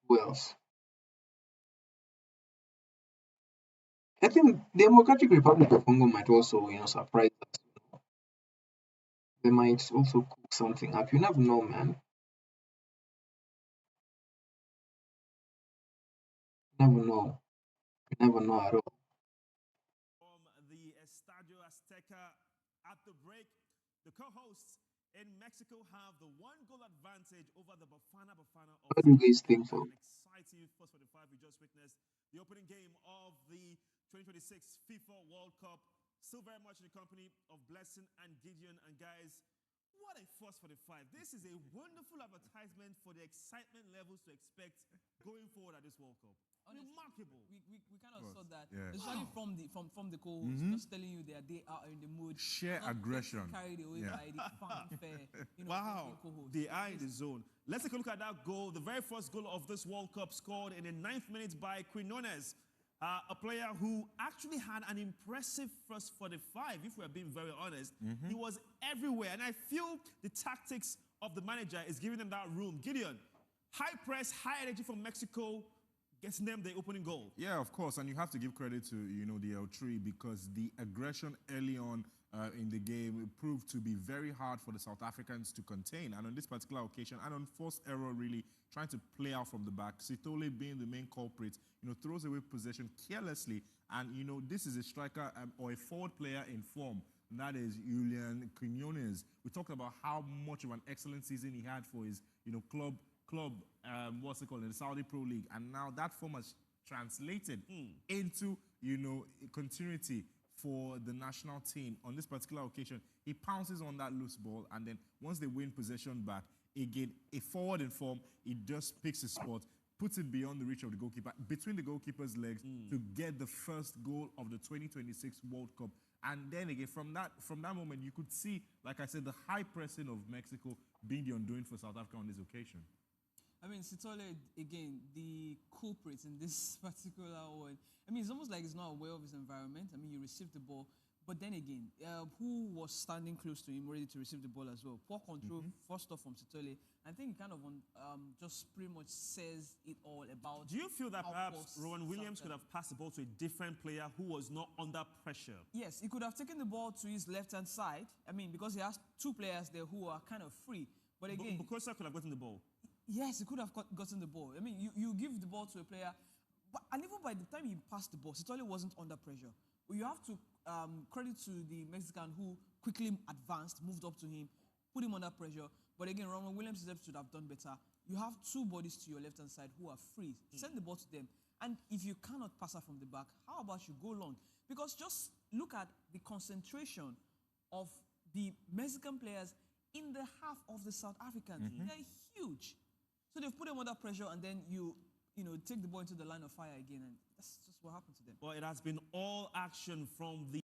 Who else? I think Democratic Republic of Congo might also, surprise us. They might also cook something up. You never know, man. You never know. You never know at all. From the Estadio Azteca at the break, the co-hosts in Mexico have the one goal advantage over the Bafana Bafana of What do you South guys Africa. think It was so? an exciting first 45. We just witnessed the opening game of the 2026 FIFA World Cup. Still very much in the company of Blessing and Gideon. And guys, what a first 45. This is a wonderful advertisement for the excitement levels to expect going forward at this World Cup. Honestly, Remarkable. we kind of Course, saw that, yeah. especially from the co-host, just telling you they are in the mood. Sheer not aggression. Carried away Yeah. by the fanfare. Wow, co-host. they are in the zone. Let's take a look at that goal. The very first goal of this World Cup scored in the 9th minute by Quinones, a player who actually had an impressive first 45, if we're being very honest. He was everywhere, and I feel the tactics of the manager is giving them that room. Gideon, high press, high energy from Mexico, gets them the opening goal. Yeah, of course, and you have to give credit to the El Tri because the aggression early on in the game proved to be very hard for the South Africans to contain. And on this particular occasion, an unforced error really trying to play out from the back. Sitole being the main culprit, throws away possession carelessly. And this is a striker or a forward player in form. And that is Julian Quinones. We talked about how much of an excellent season he had for his club, what's it called, in the Saudi Pro League, and now that form has translated into continuity for the national team. On this particular occasion, he pounces on that loose ball, and then once they win possession back, again a forward in form, he just picks his spot, puts it beyond the reach of the goalkeeper, between the goalkeeper's legs, to get the first goal of the 2026 World Cup. And then again, from that moment, you could see, like I said, the high pressing of Mexico being the undoing for South Africa on this occasion. I mean, Sitole, again, the culprit in this particular one. I mean, it's almost like he's not aware of his environment. I mean, you received the ball, but then again, who was standing close to him ready to receive the ball as well? Poor control, first off from Sitole. I think it kind of just pretty much says it all about. Do you feel that how perhaps poor Rowan Williams South could have passed the ball to a different player who was not under pressure? Yes, he could have taken the ball to his left-hand side. I mean, because he has two players there who are kind of free. But again, Bukosa could have gotten the ball. yes, he could have gotten the ball. I mean, you give the ball to a player, and even by the time he passed the ball, Sitole wasn't under pressure. But you have to credit to the Mexican who quickly advanced, moved up to him, put him under pressure. But again, Roman Williams should have done better. You have two bodies to your left-hand side who are free. Send the ball to them. And if you cannot pass her from the back, how about you go long? Because just look at the concentration of the Mexican players in the half of the South Africans. They're huge. So they've put them under pressure, and then you take the ball into the line of fire again, and that's just what happened to them. Well, it has been all action from the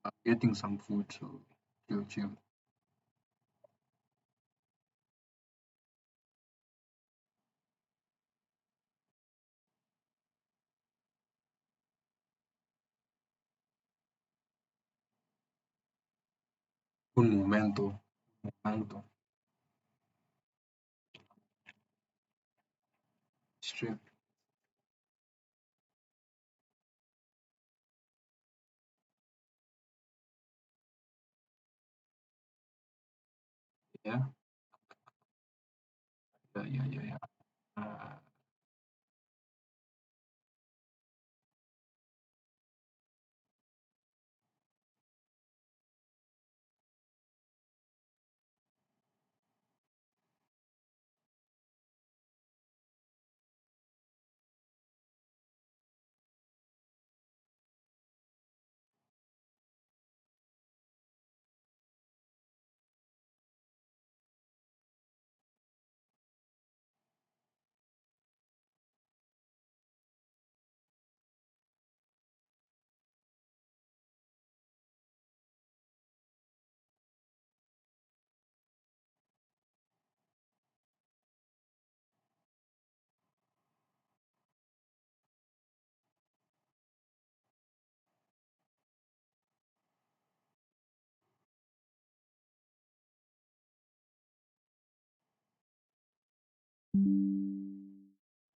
I'm getting some food, so chill. Un momento. Stream. Yeah, yeah. Uh,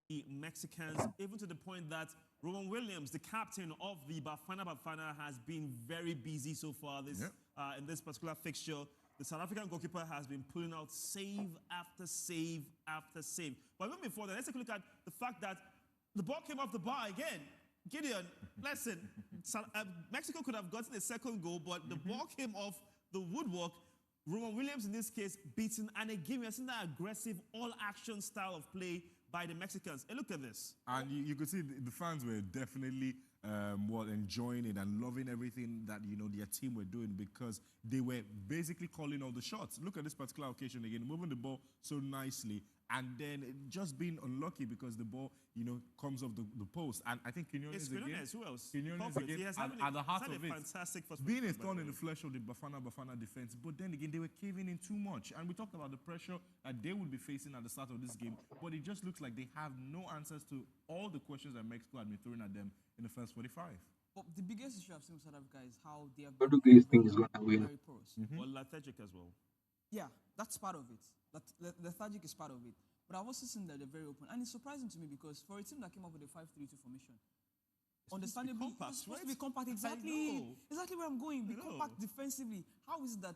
The Mexicans, even to the point that Rowan Williams, the captain of the Bafana, has been very busy so far in this particular fixture. The South African goalkeeper has been pulling out save after save after save. But even before that, let's take a look at the fact that the ball came off the bar again. Gideon, listen, Mexico could have gotten a second goal, but the ball came off the woodwork. Rowan Williams, in this case, beaten. And again, we are seeing that aggressive, all-action style of play by the Mexicans. And look at this. And you could see the fans were definitely enjoying it and loving everything that their team were doing, because they were basically calling all the shots. Look at this particular occasion again, moving the ball so nicely, and then just being unlucky because the ball comes off the post. And I think Quinones again. Who else? Quinones again at the heart of it. Fantastic first Being a thorn in the flesh of the Bafana defense, but then again they were caving in too much. And we talked about the pressure that they would be facing at the start of this game, but it just looks like they have no answers to all the questions that Mexico had been throwing at them in the first 45. But the biggest issue I've seen with South Africa is how they have What been do you think is going to win? very porous. Well, lethargic as well. Yeah, that's part of it. That lethargic is part of it. But I've also seen that they're very open. And it's surprising to me because for a team that came up with a 5-3-2 formation, understandably, compact, it's supposed right? to be compact. I Exactly. know. Exactly where I'm going. Be I know. compact defensively. How is it that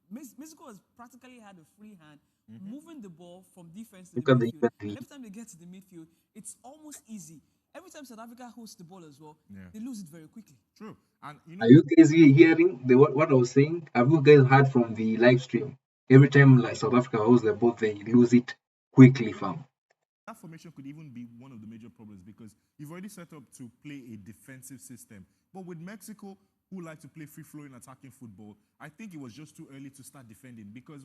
Mexico has practically had a free hand moving the ball from defense to Look the at the midfield. defense. And every time they get to the midfield, it's almost easy. Every time South Africa hosts the ball as well, Yeah. they lose it very quickly. True. And Are you guys hearing what I was saying? Have you guys heard from the live stream? Every time like South Africa hosts the ball, they lose it quickly, fam. that formation could even be one of the major problems, because you've already set up to play a defensive system. But with Mexico, who like to play free-flowing attacking football, I think it was just too early to start defending, because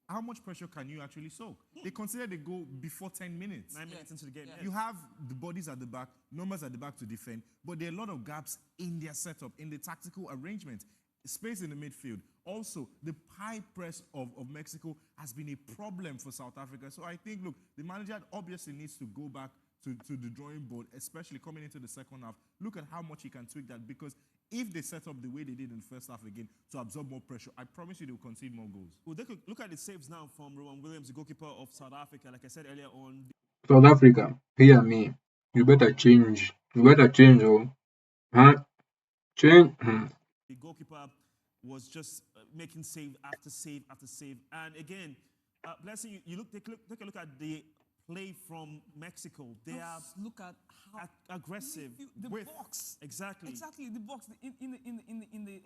how much pressure can you actually soak? They consider they go before 10 minutes. 9 minutes into the game. Yeah. You have the bodies at the back, numbers at the back to defend, but there are a lot of gaps in their setup, in the tactical arrangement, space in the midfield. Also, the high press of Mexico has been a problem for South Africa. So I think, look, the manager obviously needs to go back to the drawing board, especially coming into the second half. Look at how much he can tweak that, because if they set up the way they did in the first half again to absorb more pressure, I promise you they will concede more goals. Well, they could look at the saves now from Rowan Williams, the goalkeeper of South Africa. Like I said earlier on, South Africa, hear me. You better change. Oh. Huh? Change. the goalkeeper was just making save after save after save. And again, Blessing, take a look at the play from Mexico. They are Just look at how aggressive. the with, box. Exactly. Exactly, the box in the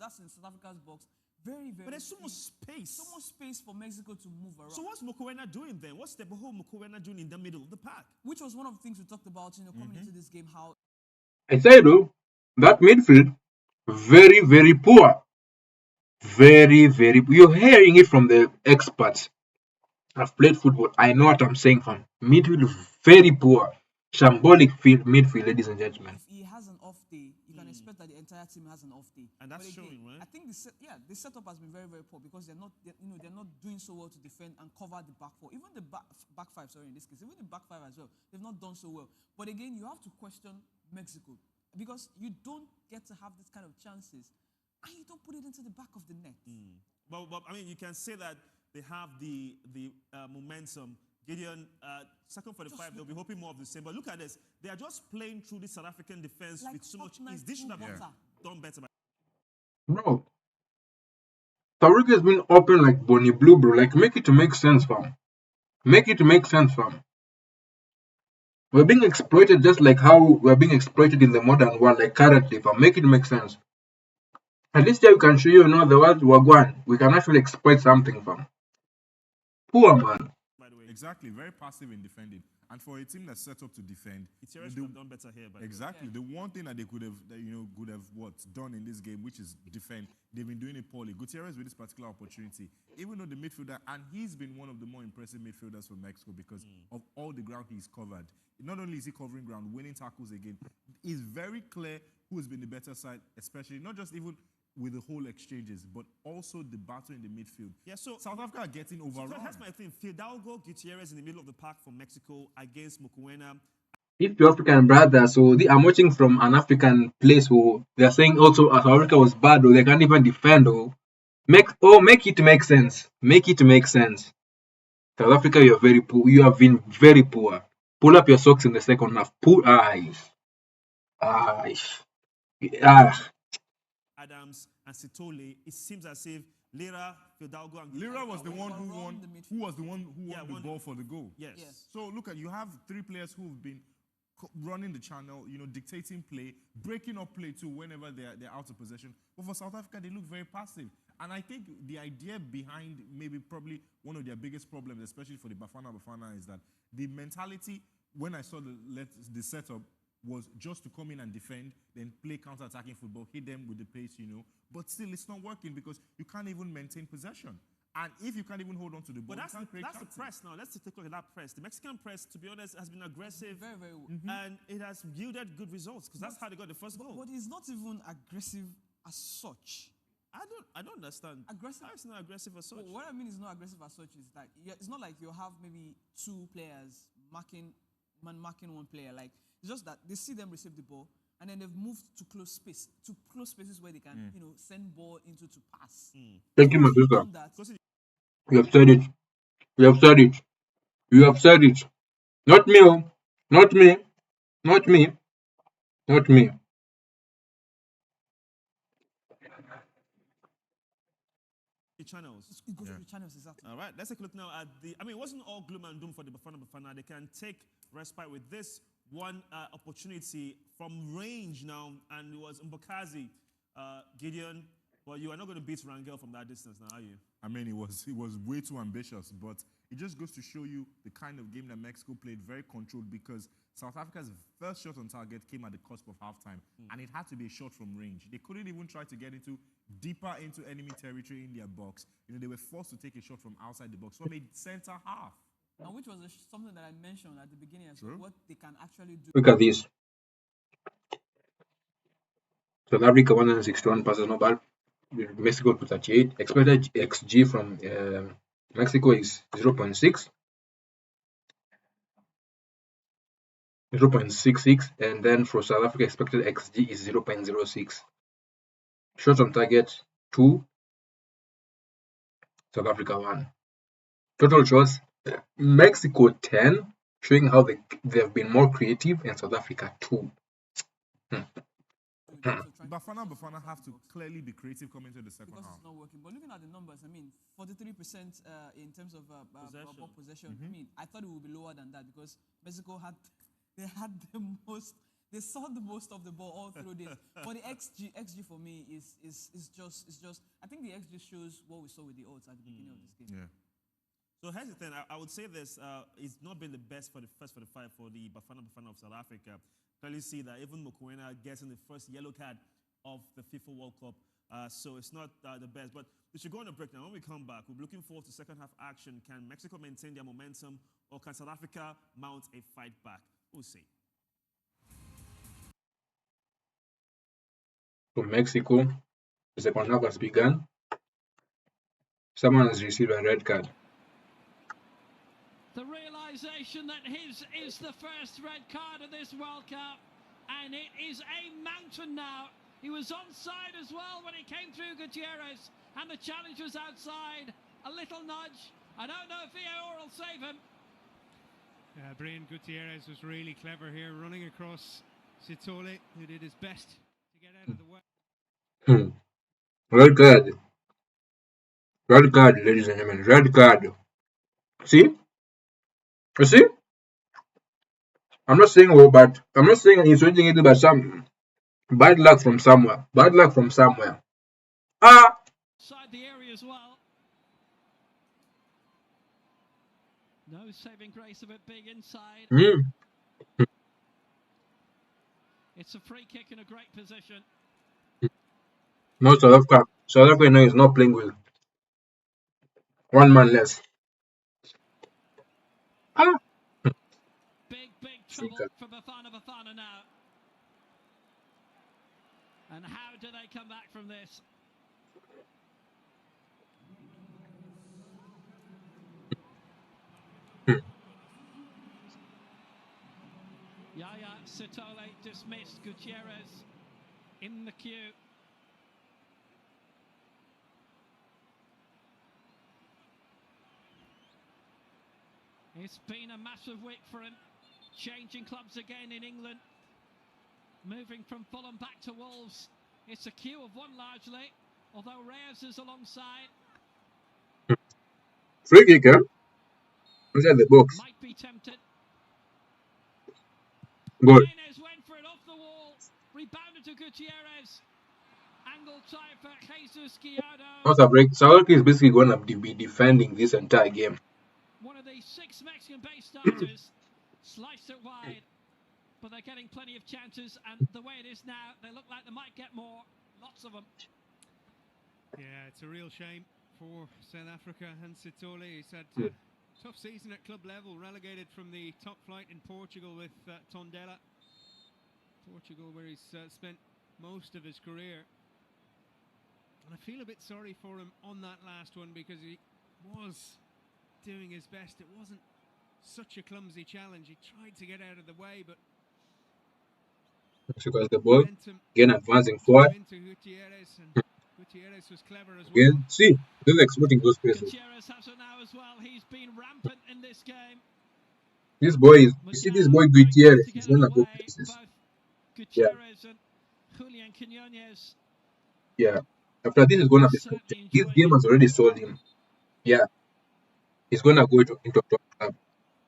that's in South Africa's box. Very, very. But there's so much free. space. So much space for Mexico to move around. So what's Mokoena doing then? What's Teboho Mokoena doing in the middle of the pack? Which was one of the things we talked about, coming into this game. How I said, that midfield, very, very poor. Very, very. You're hearing it from the experts. I've played football. I know what I'm saying, fam. Midfield, very poor. Shambolic midfield, ladies and gentlemen. if he has an off day, you can expect that the entire team has an off day. And that's But again, showing, right? I think the setup has been very, very poor because they're not doing so well to defend and cover the back four. Even the back five, sorry, in this case, even the back five as well, they've not done so well. But again, you have to question Mexico because you don't get to have this kind of chances and you don't put it into the back of the net. But I mean, you can say that they have the momentum. Gideon, second 45, they'll be hoping more of the same. But look at this. They are just playing through the South African defense Like with so much Fortnite ease. This should have been butter. done better. Bro, Tariq has been open like Bonnie Blue, bro. Like, make it to make sense, fam. Make it to make sense, fam. We're being exploited just like how we're being exploited in the modern world, like currently, fam. Make it make sense. At least here we can show you, the world we're going. We can actually exploit something, fam. Poor man. By the way, Exactly, very passive in defending. And for a team that's set up to defend, Gutierrez the- should have done better here. By the way. exactly the one thing that they could have, done in this game, which is defend. They've been doing it poorly. Gutierrez with this particular opportunity, even though the midfielder, and he's been one of the more impressive midfielders for Mexico because of all the ground he's covered. Not only is he covering ground, winning tackles again, it's very clear who has been the better side, especially not just even with the whole exchanges, but also the battle in the midfield. Yeah, so South Africa are getting So overrun. that's my thing. Fidalgo, Gutierrez in the middle of the park for Mexico against Mokoena. If you're African brothers, so I'm watching from an African place who they're saying also South Africa was bad, or they can't even defend, or make it make sense. Make it make sense. South Africa, you're very poor. You have been very poor. Pull up your socks in the second half. Pull eyes. Adams and Sitole, it seems as if Lira, Fidalgo, and Lira was the one who overrun won. the midfield. Who was the one who Yeah, won the won ball for the goal? Yes. Yes. So look at, you have three players who've been running the channel, dictating play, breaking up play too whenever they're out of possession. But for South Africa, they look very passive. And I think the idea behind probably one of their biggest problems, especially for the Bafana Bafana, is that the mentality, when I saw the setup, was just to come in and defend, then play counter-attacking football, hit them with the pace, But still, it's not working because you can't even maintain possession. And if you can't even hold on to the ball, But you can't create that's the chances. press now. Let's take a look at that press. The Mexican press, to be honest, has been aggressive. Very, very well. And it has yielded good results because that's how they got the first goal. But it's not even aggressive as such. I don't understand. Aggressive. How it's not aggressive as such? Well, what I mean is not aggressive as such is that it's not like you have maybe two players marking one player. Like, it's just that they see them receive the ball and then they've moved to close spaces where they can, send ball into to pass. Thank you, my sister. Done that. You have said it. You have said it. You have said it. Not me, oh. Not me. Not me. Not me. The channels. It goes to the channels, exactly. All right, let's take a look now at it wasn't all gloom and doom for the Bafana Bafana. They can take respite with this one opportunity from range now, and it was Mbokazi, Gideon. But you are not going to beat Rangel from that distance now, are you? I mean, it was way too ambitious, but it just goes to show you the kind of game that Mexico played, very controlled, because South Africa's first shot on target came at the cusp of halftime, and it had to be a shot from range. They couldn't even try to get deeper into enemy territory in their box. They were forced to take a shot from outside the box from a center half. And which was something that I mentioned at the beginning as well, what they can actually do. Look at this. South Africa 161 passes, no bad. Mexico 238. Expected XG from Mexico is 0.6. 0.66, and then for South Africa, expected XG is 0.06. Shots on target 2, South Africa 1. Total shots, Mexico 10, showing how they have been more creative, and South Africa 2. Bafana have to clearly be creative coming to the second because half. it's not working. But looking at the numbers, I mean, 43% in terms of ball possession. I mean, I thought it would be lower than that because Mexico had they saw the most of the ball all through this. But the XG for me is just. I think the XG shows what we saw with the odds at the beginning of this game. Yeah. So here's the thing. I would say this. It's not been the best for the first 45 for the Bafana of South Africa. Clearly see that even Mokoena getting the first yellow card of the FIFA World Cup. So it's not the best. But we should go on a break now. When we come back, we'll be looking forward to second half action. Can Mexico maintain their momentum, or can South Africa mount a fight back? We'll see. to Mexico. The second half has begun. Someone has received a red card. The realisation that his is the first red card of this World Cup, and it is a mountain now. He was onside as well when he came through Gutierrez, and the challenge was outside. A little nudge. I don't know if VAR will save him. Brian Gutierrez was really clever here, running across Sitole, who did his best to get out of the way. Red card. Red card, ladies and gentlemen. Red card. See? You see? I'm not saying I'm not saying insulting it, but some bad luck from somewhere. Bad luck from somewhere. Inside the area as well. No saving grace of it being inside. It's a free kick in a great position. No, South Africa now is not playing with one man less. Big trouble for Bafana now. And how do they come back from this? Yaya Sitole dismissed Gutierrez in the queue. It's been a massive week for him, changing clubs again in England, moving from Fulham back to Wolves. It's a queue of one largely, although Reyes is alongside. Free kick, huh? Inside the box. Might be tempted. Good. Jimenez went for it off the wall, rebounded to Gutierrez. Angle time for Jesus Gallardo. South Africa is basically going to be defending this entire game. One of the 6 Mexican-based starters sliced it wide, but they're getting plenty of chances, and the way it is now, they look like they might get more. Lots of them. Yeah, it's a real shame for South Africa and Sitole. He's had a tough season at club level, relegated from the top flight in Portugal with Tondela. Portugal, where he's spent most of his career. And I feel a bit sorry for him on that last one, because he was doing his best. It wasn't such a clumsy challenge. He tried to get out of the way, but because the ball again advancing forward. Into Gutierrez, and Gutierrez was clever as well. Again, see, this is exploiting those spaces. Gutierrez has it now as well. He's been rampant in this game. This boy is, you see, this boy Gutierrez, he's gonna go places. Both Gutierrez and Julian Quinones. Yeah. After this is gonna be something. This game has already sold him. Yeah. He's gonna go into a top club.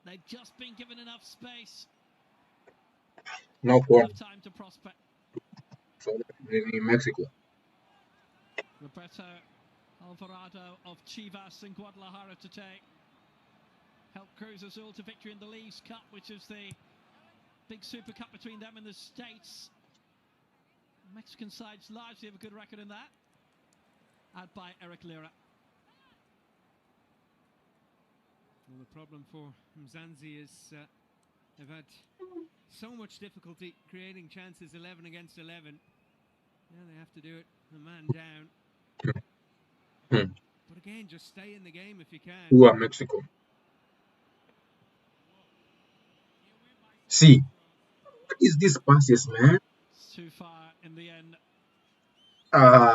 They've just been given enough space. No point. Enough time to prospect. So in Mexico. Roberto Alvarado of Chivas in Guadalajara to take. Helped Cruz Azul to victory in the Leagues Cup, which is the big super cup between them and the States. Mexican sides largely have a good record in that. Out by Eric Lira. Well, the problem for Mzansi is they've had so much difficulty creating chances 11 against 11. Yeah, they have to do it a man down. But again, just stay in the game if you can. Who are Mexico? See, what is this passes, man? It's too far in the end.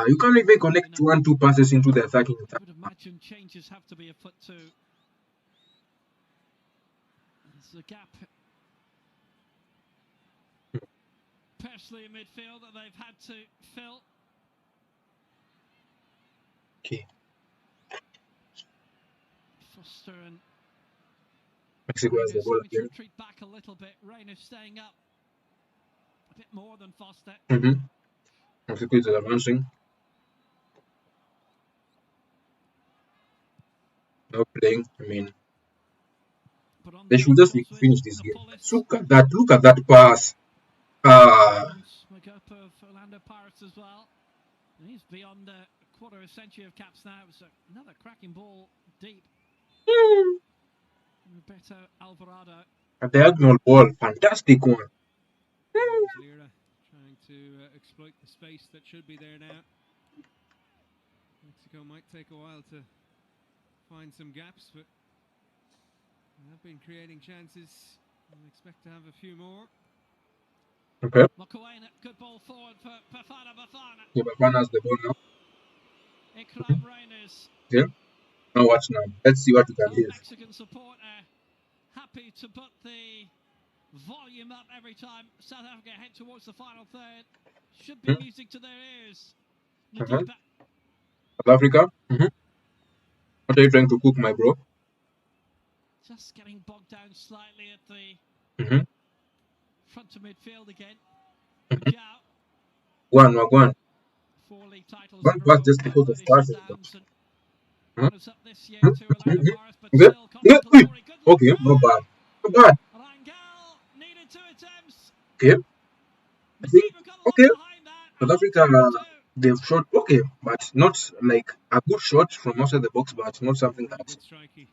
You can't even connect 1-2 passes into the attacking I would imagine changes have to be afoot too. There's a gap. Personally in midfield that they've had to fill. Okay. Foster and Mexico has the ball again. Retreat back a little bit. Reina staying up a bit more than Foster. Mexico is advancing. No playing. I mean, they should just finish this game. Look at that! Look at that pass. Magopa of Orlando Pirates as well. And he's beyond a quarter of a century of caps now. It's another cracking ball deep. Roberto Alvarado. A diagonal ball, fantastic one. Lira trying to exploit the space that should be there now. Mexico might take a while to find some gaps, but they have been creating chances. I expect to have a few more. Okay. Mokoena, good ball forward for Bafana Bafana. Yeah, Bafana has the ball now. Ikram Reyners. Yeah. Now watch now. Let's see what we can No do. Mexican supporter happy to put the volume up every time South Africa head towards the final third. Should be music to their ears. Madiba. South Africa. What are you trying to cook, my bro? Just getting bogged down slightly at the front of midfield again. Mujao. Go on. 4 league titles. One pass just because of starting. Runners up this year to Orlando Pirates, but Okay. still glory. Good luck. Okay, not bad. Not bad. Rangel needed 2 attempts. Okay. I think, Madiba got a lot okay. behind that. South Africa, they've shot okay, but not like a good shot from outside the box, but not something that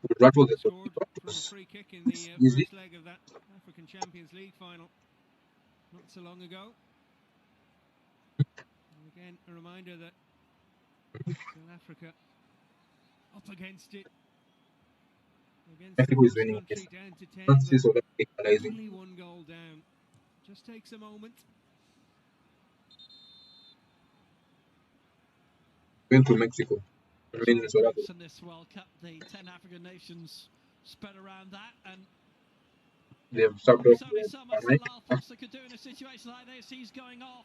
would rattle the Scored from a free kick in the easy. first leg of that African Champions League final not so long ago. And again, a reminder that South Africa up against it. Against Mexico is winning this. down to 10, Let's see but South Africa equalizing. only 1 goal down. Just takes a moment. Going to Mexico. I mean, South Africa. In this World Cup, the 10 African nations spread around that, and They've sucked there's off only the so much that Mike. Lyle Foster could do in a situation like this. He's going off.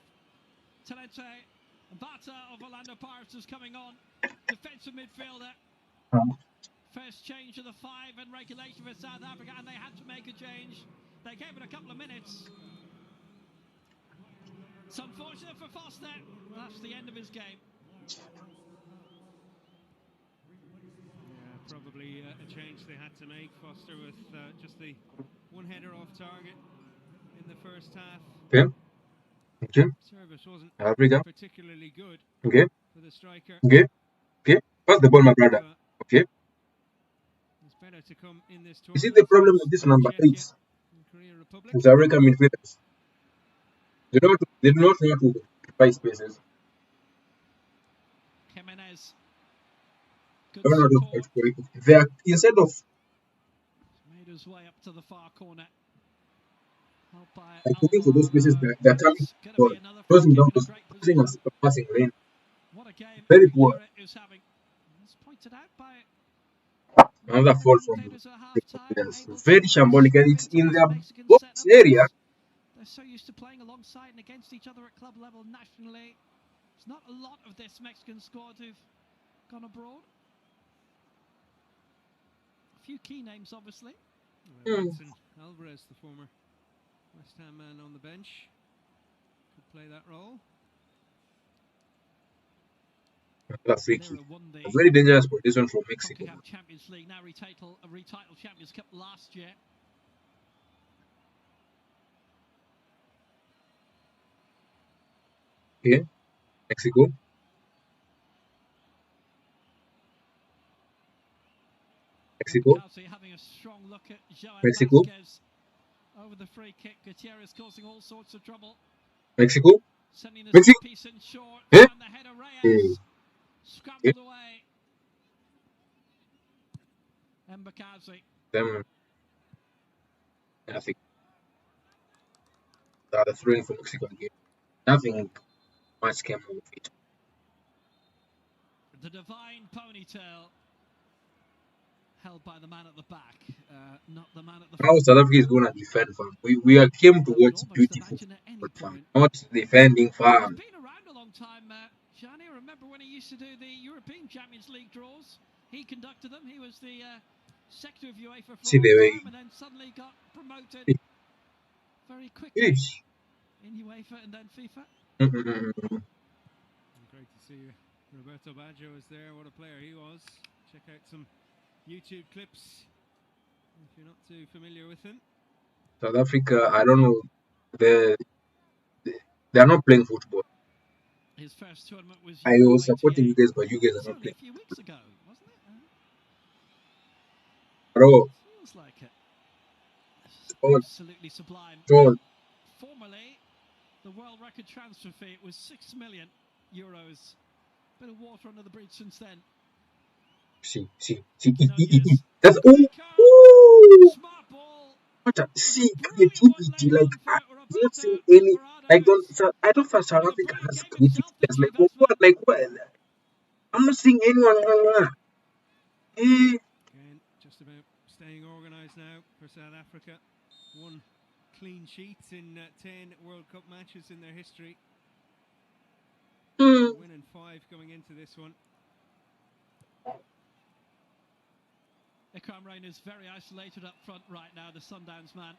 Talente Bata of Orlando Pirates is coming on. Defensive midfielder. First change of the 5 in regulation for South Africa, and they had to make a change. They gave it a couple of minutes. It's unfortunate for Foster. That's the end of his game. Probably a change they had to make. Foster with just the 1 header off target in the first half. Okay. Service wasn't Africa. particularly good Okay. for the striker. Okay. Pass the ball, my brother. Okay. It's better to come in this You see tournament. the problem with this number 8 South African midfielders. They do not know how to occupy spaces. Jimenez. Good They don't know how to support. occupy. They are instead of Made his way up to the far corner. Helped by like looking for those spaces, they're coming. It's going to be another free Closing kick down in a those great passing position. and passing lane. What a game Very poor. Lira is having. It's pointed out by Another fall from commentators at the half-time, confidence. able to Very shambolic, and it's in their box area. They're so used to playing alongside and against each other at club level nationally. There's not a lot of this Mexican squad who've gone abroad. A few key names, obviously. Edson Alvarez, the former West Ham man on the bench, could play that role. Another free kick. Lira won the A very dangerous position for Mexico. CONCACAF Champions League, now retitled Champions Cup last year. Okay. Mexico. Mexico. Kamikaze having a strong look at Joao Mexico. Vasquez over the free kick. Gutierrez causing all sorts of trouble. Mexico. Sending this Mexico. piece in short. Eh? And the header Reyes. Scrambled away. Mbakazi. Them. I think the throwing for Mexico again. Nothing much came out of it. The divine ponytail held by the man at the back, not the man at the How front. South Africa is going to defend, fam. We are came to watch beautiful football, fam. Not defending, He's fam. been around a long time, Gianni. Remember when he used to do the European Champions League draws? He conducted them. He was the secretary of UEFA for See a the long way. time, and then suddenly got promoted Hey. very quickly Ish. in UEFA and then FIFA. Great to see you. Roberto Baggio was there. What a player he was. Check out some YouTube clips if you're not too familiar with him. South Africa, I don't know. They are not playing football. His first tournament was I Euro was supporting you 88. guys, but you guys It's are not only a playing. few weeks ago, wasn't it? Bro, Feels like it. Joel, Absolutely sublime. Joel, Formerly the world record transfer fee. It was €6 million. Bit of water under the bridge since then. See. Nunez. That's Breaker. Smart ball. what a see Brilliant one creativity. laid Like on for I've not seen Roberto any. I Alvarado. don't think South With a Africa brilliant has game creative himself, the players. Like Chivas man. what? I'm not seeing anyone. Again, just about staying organised now for South Africa. 1 clean sheet in 10 World Cup matches in their history. Winning 5 going into this one. Ikram Rain is very isolated up front right now, the Sundowns man.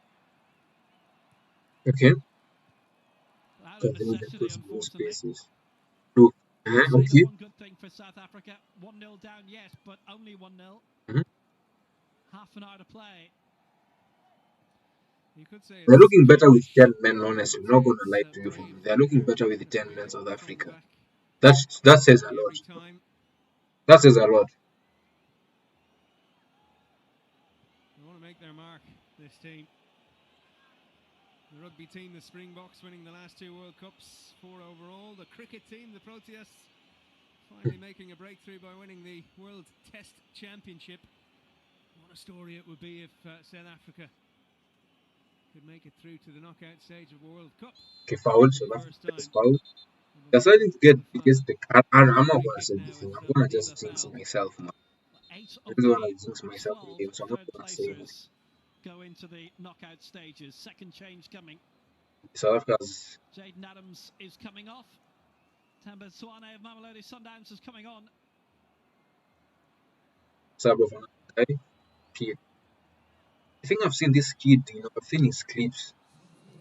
Okay. Out of necessity, unfortunately. Look. Say the Okay. one good thing for South Africa, 1-0 down yet, but only 1-0. Half an hour to play. You could say They're it's looking better with foolish. 10 men, honestly. I'm not going to lie to you. Brave They're looking for better with the 10 Nigeria men, South coming Africa. back That says a lot. every time. That says a lot. They want to make their mark, this team. The rugby team, the Springboks, winning the last 2 World Cups, 4 overall. The cricket team, the Proteas, finally making a breakthrough by winning the World Test Championship. What a story it would be if South Africa could make it through to the knockout stage of the World Cup. Okay, foul. For South the Africa first time. is foul. They're starting to get against the car. I'm not going to say anything. I'm going to just jinx myself, man. 8 I of really want the to jinx myself in 12 the game, so I'm not third going to say anything. placers go into the knockout stages. Second change coming. South Africa's Jaden Adams is coming off. Tamba Swane of Mamelodi Sundowns is coming on. sub of another guy. Kid. I think I've seen this kid, I've seen his clips.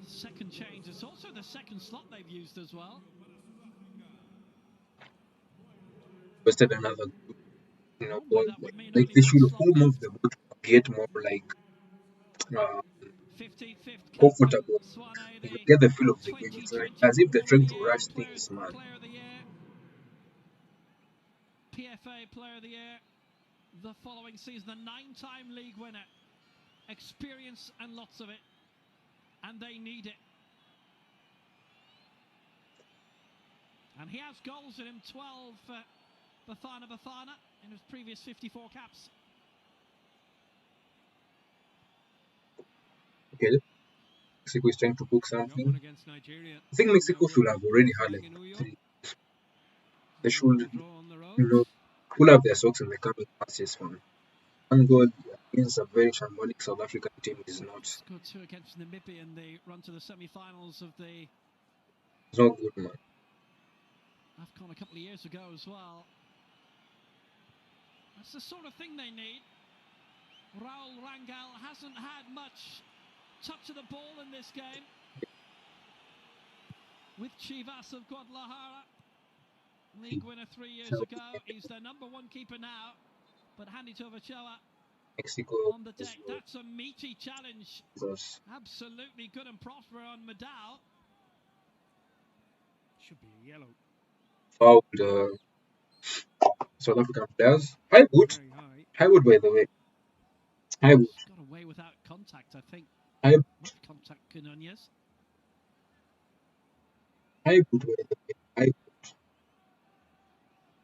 Second change. It's also the second slot they've used as well. Wasted another ball. That would mean Like only they one should slot all move left. the ball to get more like 55th comfortable. Swane, You the could get the feel of the game. It's like 2020 as if they're Footballer trying of the to Year, rush things, man. Player of the Year, PFA Player of the Year, the following season, a 9-time league winner. Experience and lots of it. And they need it. And he has goals in him, 12 for Bafana in his previous 54 caps. Okay. Mexico is trying to book Got one something. against Nigeria. I think Mexico should have already had like 3. They should, pull up their socks in the coming matches, man. One goal against a very shambolic South African team is not. Scored 2 against Namibia in the run to the semi-finals of the It's not good, man. AFCON a couple of years ago as well. That's the sort of thing they need. Raul Rangel hasn't had much touch of the ball in this game. With Chivas of Guadalajara, league winner 3 years ago. He's their number 1 keeper now. But Handy Tovachoa Mexico on the deck. That's a meaty challenge. is Absolutely good and proper on Medal. Should be a yellow. fouled South African players. Highwood, by the way. Highwood. Got away without contact, I think. Highwood, Contact Nunez. by the way. Highwood.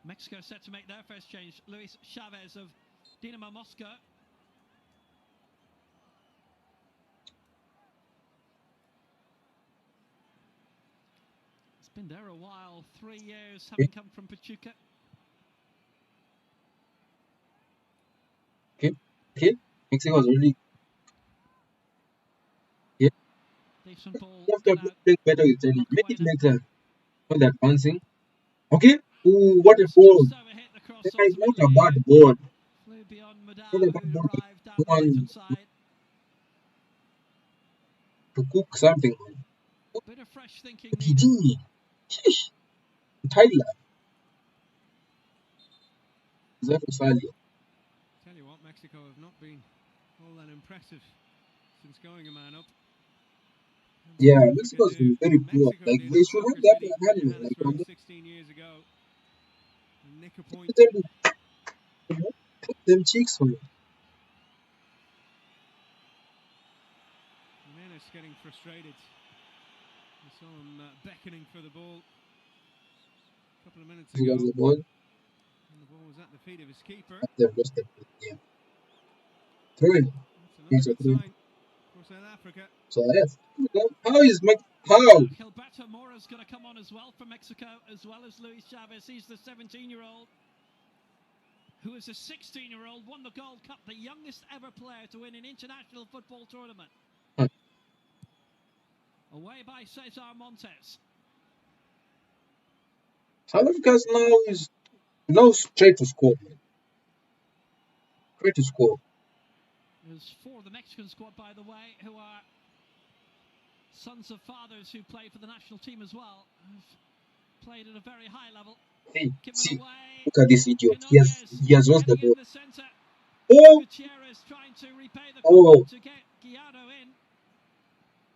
Mexico set to make their first change. Luis Chavez of Dinamo Moscow. It's been there a while. 3 years, having come from Pachuca. Okay. Mexico's really. Decent ball. After playing better with Italy, make it like that. Not advancing. Okay. Ooh, what a ball. That is not a bad ball. Flew beyond Medal, Not a bad who ball. arrived down the right-hand side. To cook something. Bit of fresh thinking PG. needed. Sheesh. Tyler. Zero Sally. Tell you what, Mexico have not been all that impressive since going a man up. Yeah, Mexico's been very poor. Like, they should have that handle. Like, 16 years ago. Nick a point. Put them cheeks for me. Jimenez getting frustrated. We saw him beckoning for the ball a couple of minutes He ago. was the ball. And the ball was at the feet of his keeper. They've lost the game. Throw in. That's another good sign for South Africa. So yes. How is how? Gilberto Mora's going to come on as well for Mexico, as well as Luis Chavez. He's the 17-year-old who is a 16-year-old, won the Gold Cup, the youngest ever player to win an international football tournament. Away by Cesar Montes. South Africa's now straight to score. Straight to score. There's 4 of the Mexican squad, by the way, who are sons of fathers who play for the national team as well. Who've played at a very high level. See, look at this idiot. He has lost the ball. Oh! Trying to repay the to get Guiado in.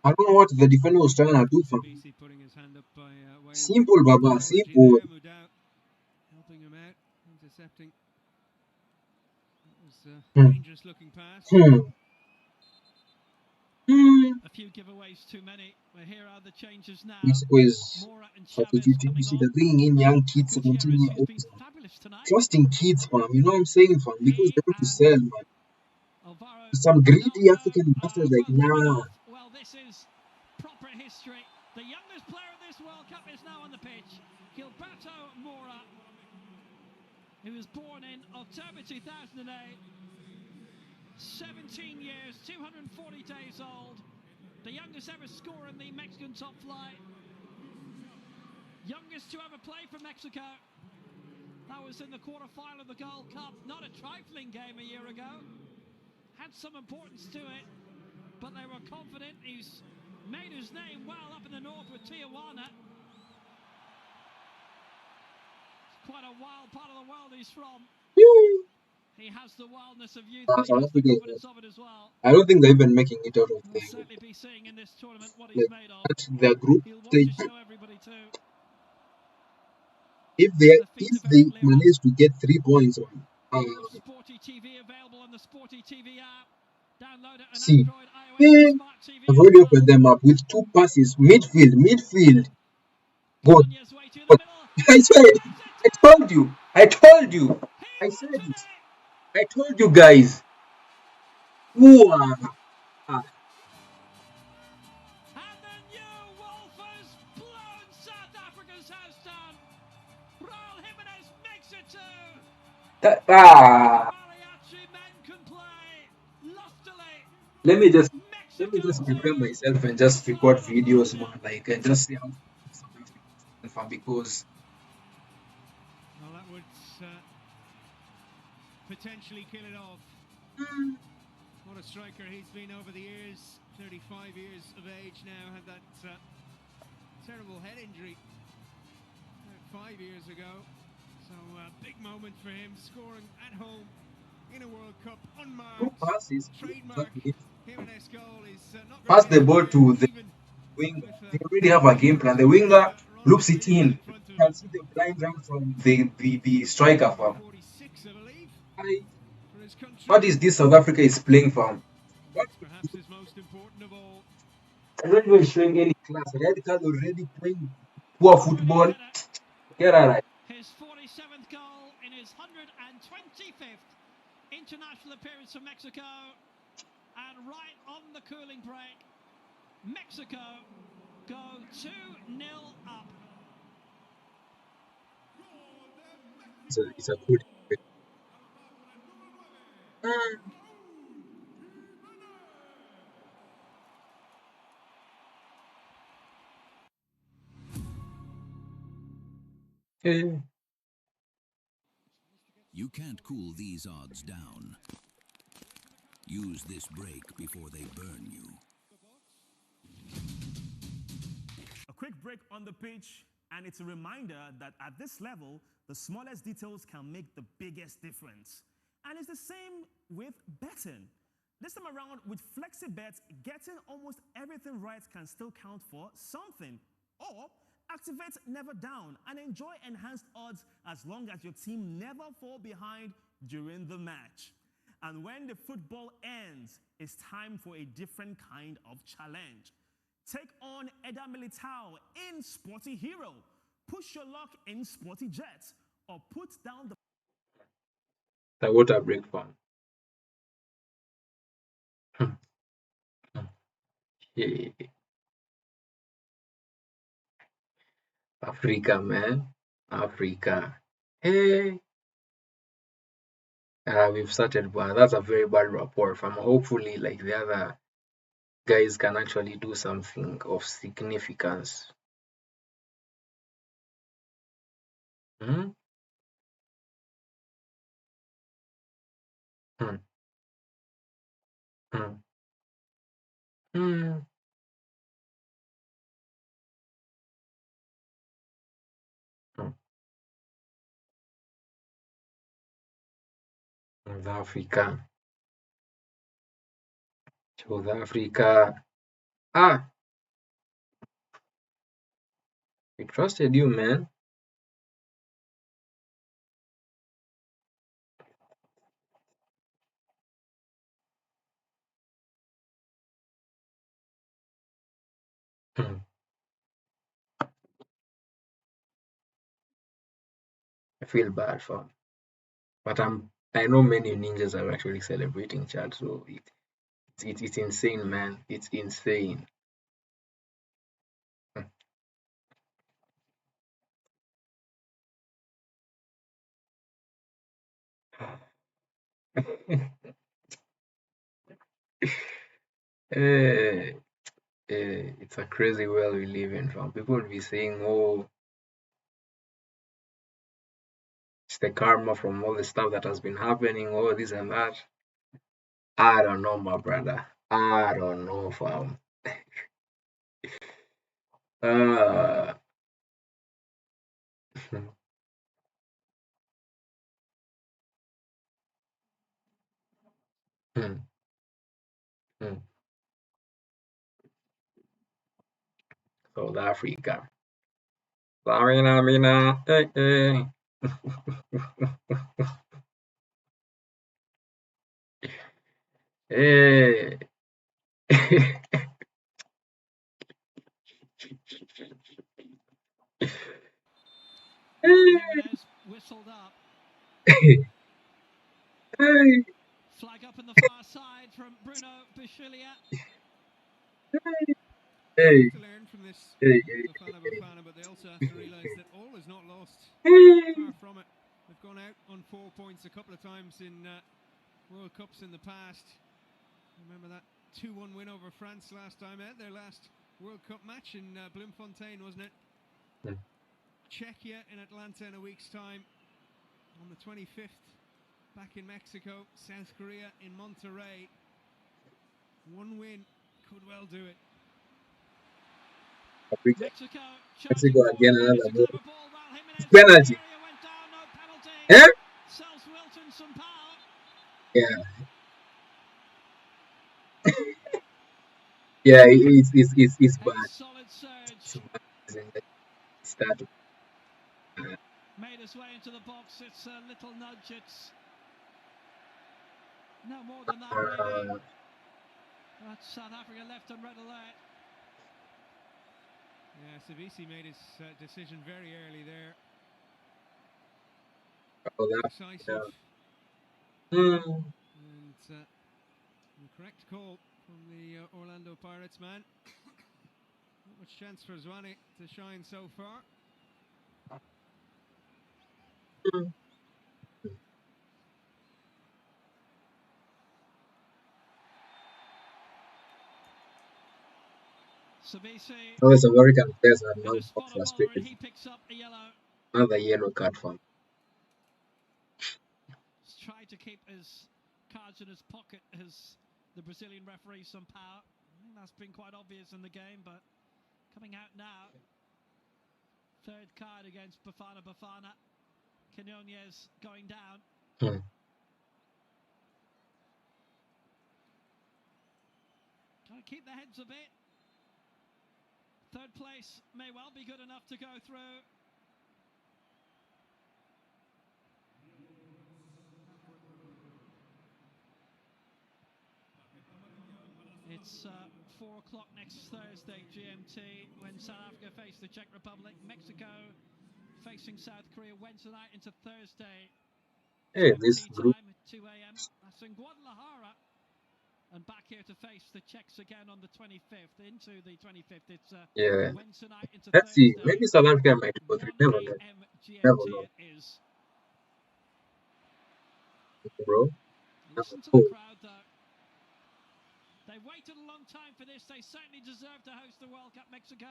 I don't know what the defender was trying to do for him. Simple, Baba, simple. Helping him out, intercepting. That was a dangerous looking pass. A few giveaways too many. Well, here are the changes now. Mexico is substituting. You see, they're bringing in young kids, 17-year-olds. Trusting kids, fam. You know what I'm saying, fam? Because they want to sell, man. Some greedy African bastards like, nah. Well, this is proper history. The youngest player of this World Cup is now on the pitch. Gilberto Mora, who was born in October 2008. 17 years, 240 days old. The youngest ever scorer in the Mexican top flight. Youngest to ever play for Mexico. That was in the quarter-final of the Gold Cup. Not a trifling game a year ago. Had some importance to it, but they were confident. He's made his name well up in the north with Tijuana. It's quite a wild part of the world he's from. He has the wildness of youth, but he has the confidence of it as well. I don't think they're even making it out of We'll certainly be seeing in this tournament what he's made of. Their group He'll want stage. to show everybody too. If they manage to get 3 points on Sporty TV available on the Sporty TV app. Download it on see, Android, iOS, and Smart TV. I've already opened them up with 2 passes, midfield. Good. But I said, I told you, I said it. I told you guys. Ooh, And the new Wolf has blown South Africa's house down. Raul Jimenez makes it 2. Mariachi men can play loftily. Let me just prepare myself and just record videos, man. Like, and just see how fun because Well, that would potentially kill it off. What a striker he's been over the years. 35 years of age now. Had that terrible head injury 5 years ago. So big moment for him, scoring at home in a World Cup unmarked. passes. Trademark Jimenez goal is not Pass the ball to the winger. They already have a game plan. The winger loops it in. You can see the blind run from the striker, fam. 46, I believe, for his country. What is this South Africa is playing, fam? What? Perhaps his most important of all. I'm not even showing any class. Red card already playing poor football. Get alright. His 47th goal in his 125th international appearance for Mexico. And right on the cooling break, Mexico go 2-0 up. It's a good. Okay. You can't cool these odds down. Use this break before they burn you. A quick break on the pitch, and it's a reminder that at this level, the smallest details can make the biggest difference. And it's the same with betting. This time around, with FlexiBet, getting almost everything right can still count for something. Or activate Never Down and enjoy enhanced odds as long as your team never fall behind during the match. And when the football ends, it's time for a different kind of challenge. take on Eda Militao in Sporty Hero. Push your luck in Sporty Jet, or put down The water break farm. Yeah. Africa, man. Africa. Hey. We've started, but that's a very bad rapport from hopefully like the other guys can actually do something of significance. Hmm? Hmm. Hmm. Hmm. Hmm. South Africa. South Africa. Ah, we trusted you, man. Hmm. I feel bad for him. But I know many ninjas are actually celebrating Chad, so it's insane, man. It's insane. Eh, it's a crazy world we live in. From people will be saying, "Oh, it's the karma from all the stuff that has been happening, oh, this and that." I don't know, my brother. I don't know, fam. Uh, hmm, hmm. South Africa. Lamina, mina, eh. Jimenez whistled up. Flag up on the far side from Bruno Bishilia. They have to learn from this Bafana, but they also have to realise that all is not lost. Far from it. They've gone out on 4 points a couple of times in World Cups in the past. Remember that 2-1 win over France last time out, their last World Cup match in Bloemfontein, wasn't it? Czechia in Atlanta in a week's time. On the 25th, back in Mexico. South Korea in Monterrey. One win could well do it. Mexico again, another goal. penalty. Went down, no penalty. Eh? Sells Wilton some power. Yeah. Yeah, it's bad. Solid surge. Start. Made his way into the box. It's a little nudge. It's no more than that, really. But South Africa left on red alert. Yeah, Savisi made his decision very early there. Decisive. And the correct call from the Orlando Pirates man. Not much chance for Zwane to shine so far. Savisi. Always American players are now frustrated. He picks up a yellow. Another yellow card for him. He's tried to keep his cards in his pocket as the Brazilian referee some power. I think that's been quite obvious in the game, but coming out now. Third card against Bafana. Quinones going down. Trying to keep their heads a bit. Third place may well be good enough to go through. It's 4 o'clock next Thursday GMT when South Africa face the Czech Republic. Mexico facing South Korea Wednesday night into Thursday. Hey, this GMT group, time at 2 a.m. That's in Guadalajara. And back here to face the Czechs again on the 25th. Into the 25th, it's yeah. Wednesday night into Let's see. Thursday. Maybe South Africa might go 1 through. Never know. a.m. Never GMT know, it is. bro. Listen to the Oh, crowd though. They waited a long time for this. They certainly deserve to host the World Cup, Mexico.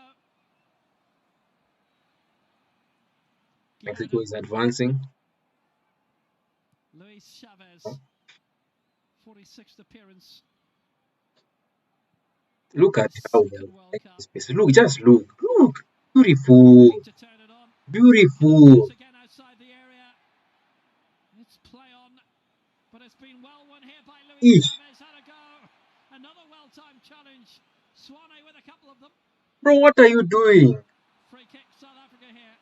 Mexico is advancing. Luis Chavez, 46th appearance. Look at how well Second World like Cup. this place. Look, just look. Look. Beautiful. Looking to turn it on. Beautiful. Hernandez again outside the area. It's play on, but it's been well won here by Luis Eesh. Chavez. Had a go. Another well-timed challenge. Swane with a couple of them. Bro, what are you doing? Free kick, South Africa here.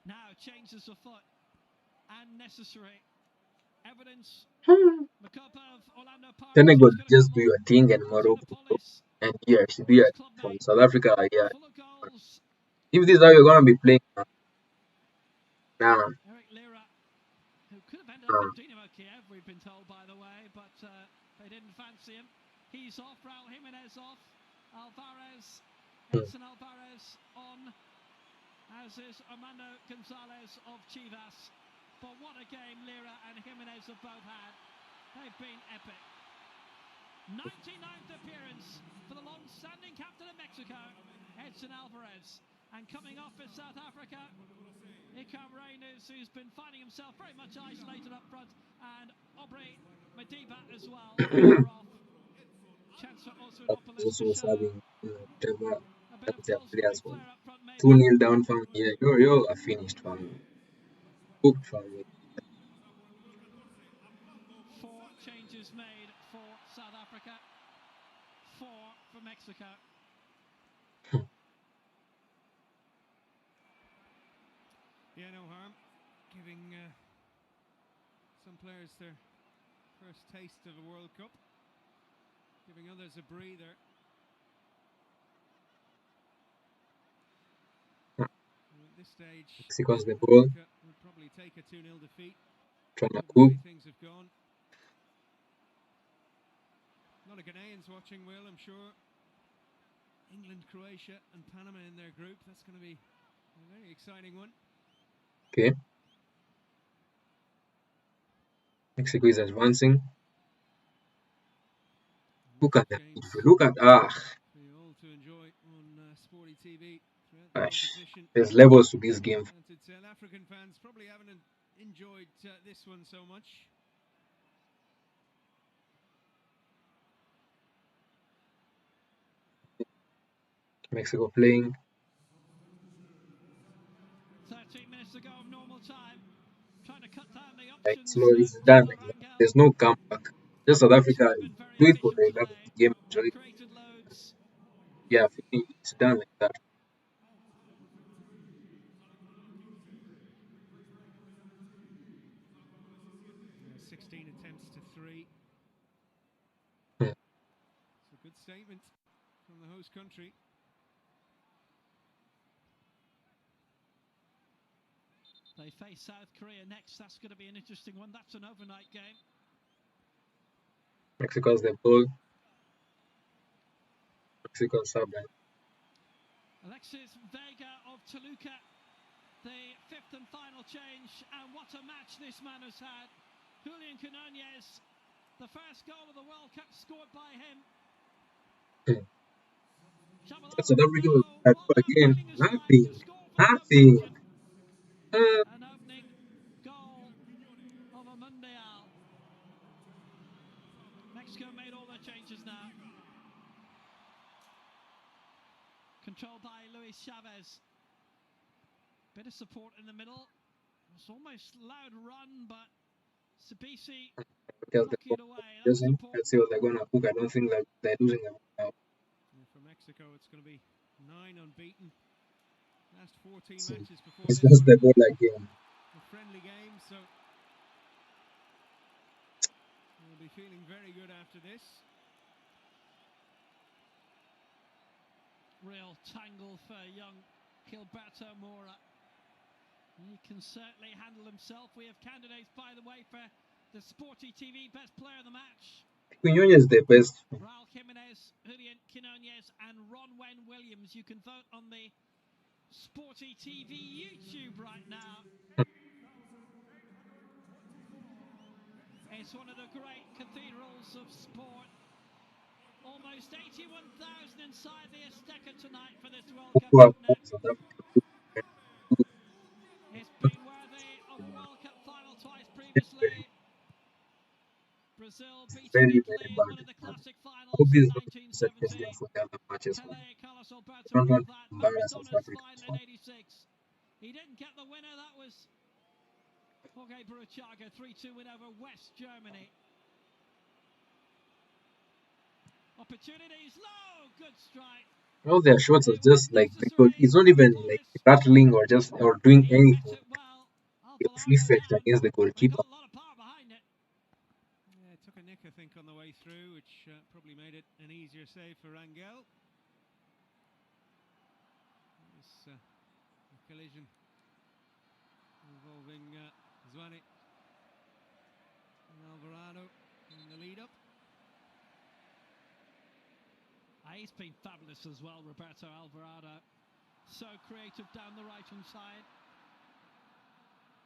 Now changes of foot. Unnecessary. Evidence. Makopa of Orlando Pirates. Senegal, He's gonna just come do on. your thing, and Martina Morocco Polis, and here, Syria his from clubmate, South Africa. Yeah. full of goals. If this is how you're gonna be playing now, Eric Lira, who could have ended up in Dinamo Kiev, we've been told, by the way, but they didn't fancy him. He's off. Raul Jimenez off. Alvarez, Edson Alvarez on, as is Armando Gonzalez of Chivas. But what a game Lira and Jimenez have both had. They've been epic. 99th appearance for the long-standing captain of Mexico, Edson Alvarez. And coming off for South Africa, Ikram Reynolds, who's been finding himself very much isolated up front, and Aubrey Madiba as well. They're off. Chance for Oswinopoulos also to show having Trevor a bit of their full players sprint from flair up front, maybe. 2-0 down from here. You are finished from cooked from me. 4 changes made for South Africa, 4 for Mexico. Yeah, no harm. Giving some players their first taste of a World Cup. Giving others a breather. And at this stage, Mexico's the South ball, Africa would probably take a 2-0 defeat. trying to With the cook. way things have gone. A lot of Ghanaians watching, Will, I'm sure. England, Croatia, and Panama in their group. That's going to be a very exciting one. Okay. Mexico is advancing. Look at that. Games Look at for you all to enjoy on Sporty TV throughout the gosh. competition. There's levels to this game. Talented South African fans probably haven't enjoyed this one so much. Mexico playing. 13 minutes to go of normal time. Trying to cut down the Like options slow, it's to done. score Rangel. There's no comeback. Just South Africa Been very do it for efficient the love of today. the game. Enjoy They've it. created loads. Yeah, it's done like that. Yeah, 16 attempts to 3. Hmm. It's a good statement from the host country. They face South Korea next. That's going to be an interesting one. That's an overnight game. Mexico's the ball. Mexico Sabah. Alexis Vega of Toluca, the 5th and final change. And what a match this man has had. Julian Quinones, the first goal of the World Cup scored by him. That's South Africa will Oh, do what a again. brilliant strike Nothing. to score for the Nothing. Belgian. An opening goal of a Mundial. Mexico made all their changes now. Controlled by Luis Chavez. Bit of support in the middle. It's almost loud run, but Sabisi Because the lucky it away. That was losing. important. Let's see what they're gonna cook. I don't think that they're losing them now. And for Mexico, it's going to be 9 unbeaten. Last 14 So matches before it's this just one. the ball again. a friendly game, so we'll be feeling very good after this. Real tangle for young Gilberto Moura. He can certainly handle himself. We have candidates, by the way, for the Sporty TV Best Player of the Match. Quinones is the best. Raul Jimenez, Julian Quinones, and Ronwen Williams. You can vote on the Sporty TV YouTube right now. It's one of the great cathedrals of sport. Almost 81,000 inside the Azteca tonight for this World Cup. It's been worthy of a World Cup final twice previously. Brazil beating Italy in one of the classic finals in 1970. Pelé, Carlos Alberto ruled that. Maradona's final in 86. He didn't get the winner. That was Jorge Burruchaga, 3-2 win over West Germany. Opportunities low, good strike. All their shots are just like, because it's not even like rattling or doing anything. It's effect against the goalkeeper. Yeah, it took a nick, I think, on the way through, which probably made it an easier save for Rangel. This collision involving Zwane and Alvarado in the lead-up. He's been fabulous as well, Roberto Alvarado. So creative down the right-hand side.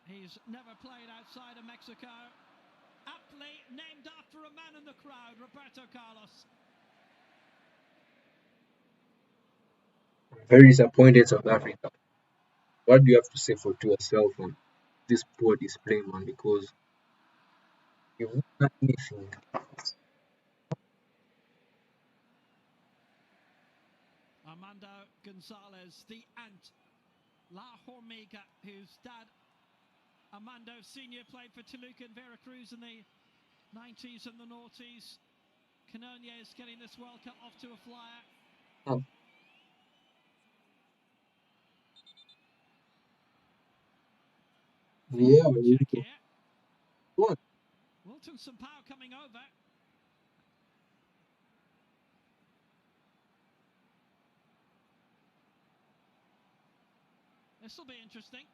He's never played outside of Mexico. Aptly named after a man in the crowd, Roberto Carlos. Very disappointed South Africa. What do you have to say to yourself on this poor display, man? Because you've not done anything. Armando Gonzalez, the ant, La Hormiga, whose dad, Armando Sr., played for Toluca and Veracruz in the 90s and the noughties. Quinones getting this World Cup off to a flyer. Oh. Yeah, what? Wilton Sampaio coming over. This will be interesting.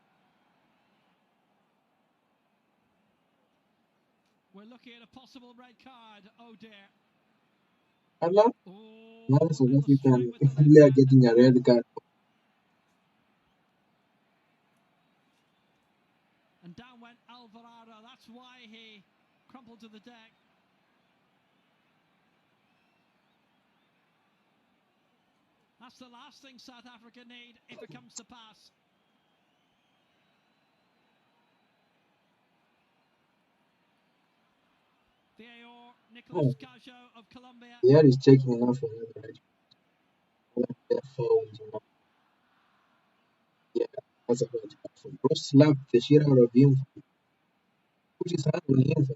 We're looking at a possible red card. Oh dear. Allah? Oh, Now South African player getting a red card. And down went Alvarado. That's why he crumpled to the deck. That's the last thing South Africa need if it comes to pass. VAR, Nicolas Cajo of Colombia. Yeah, he's checking enough for another red card. Yeah, that's a red card. Bro slapped the shit out of him. Put his hand on him.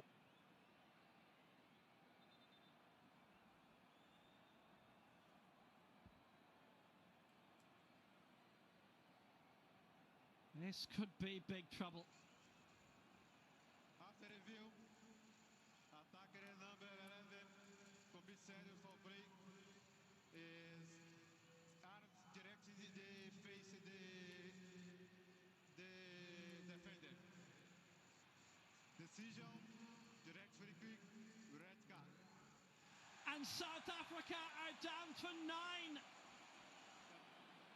This could be big trouble. After review, attacker number 11, Comissário Falbrey, is arms directed the face the defender. Decision, direct free kick, red card. And South Africa are down to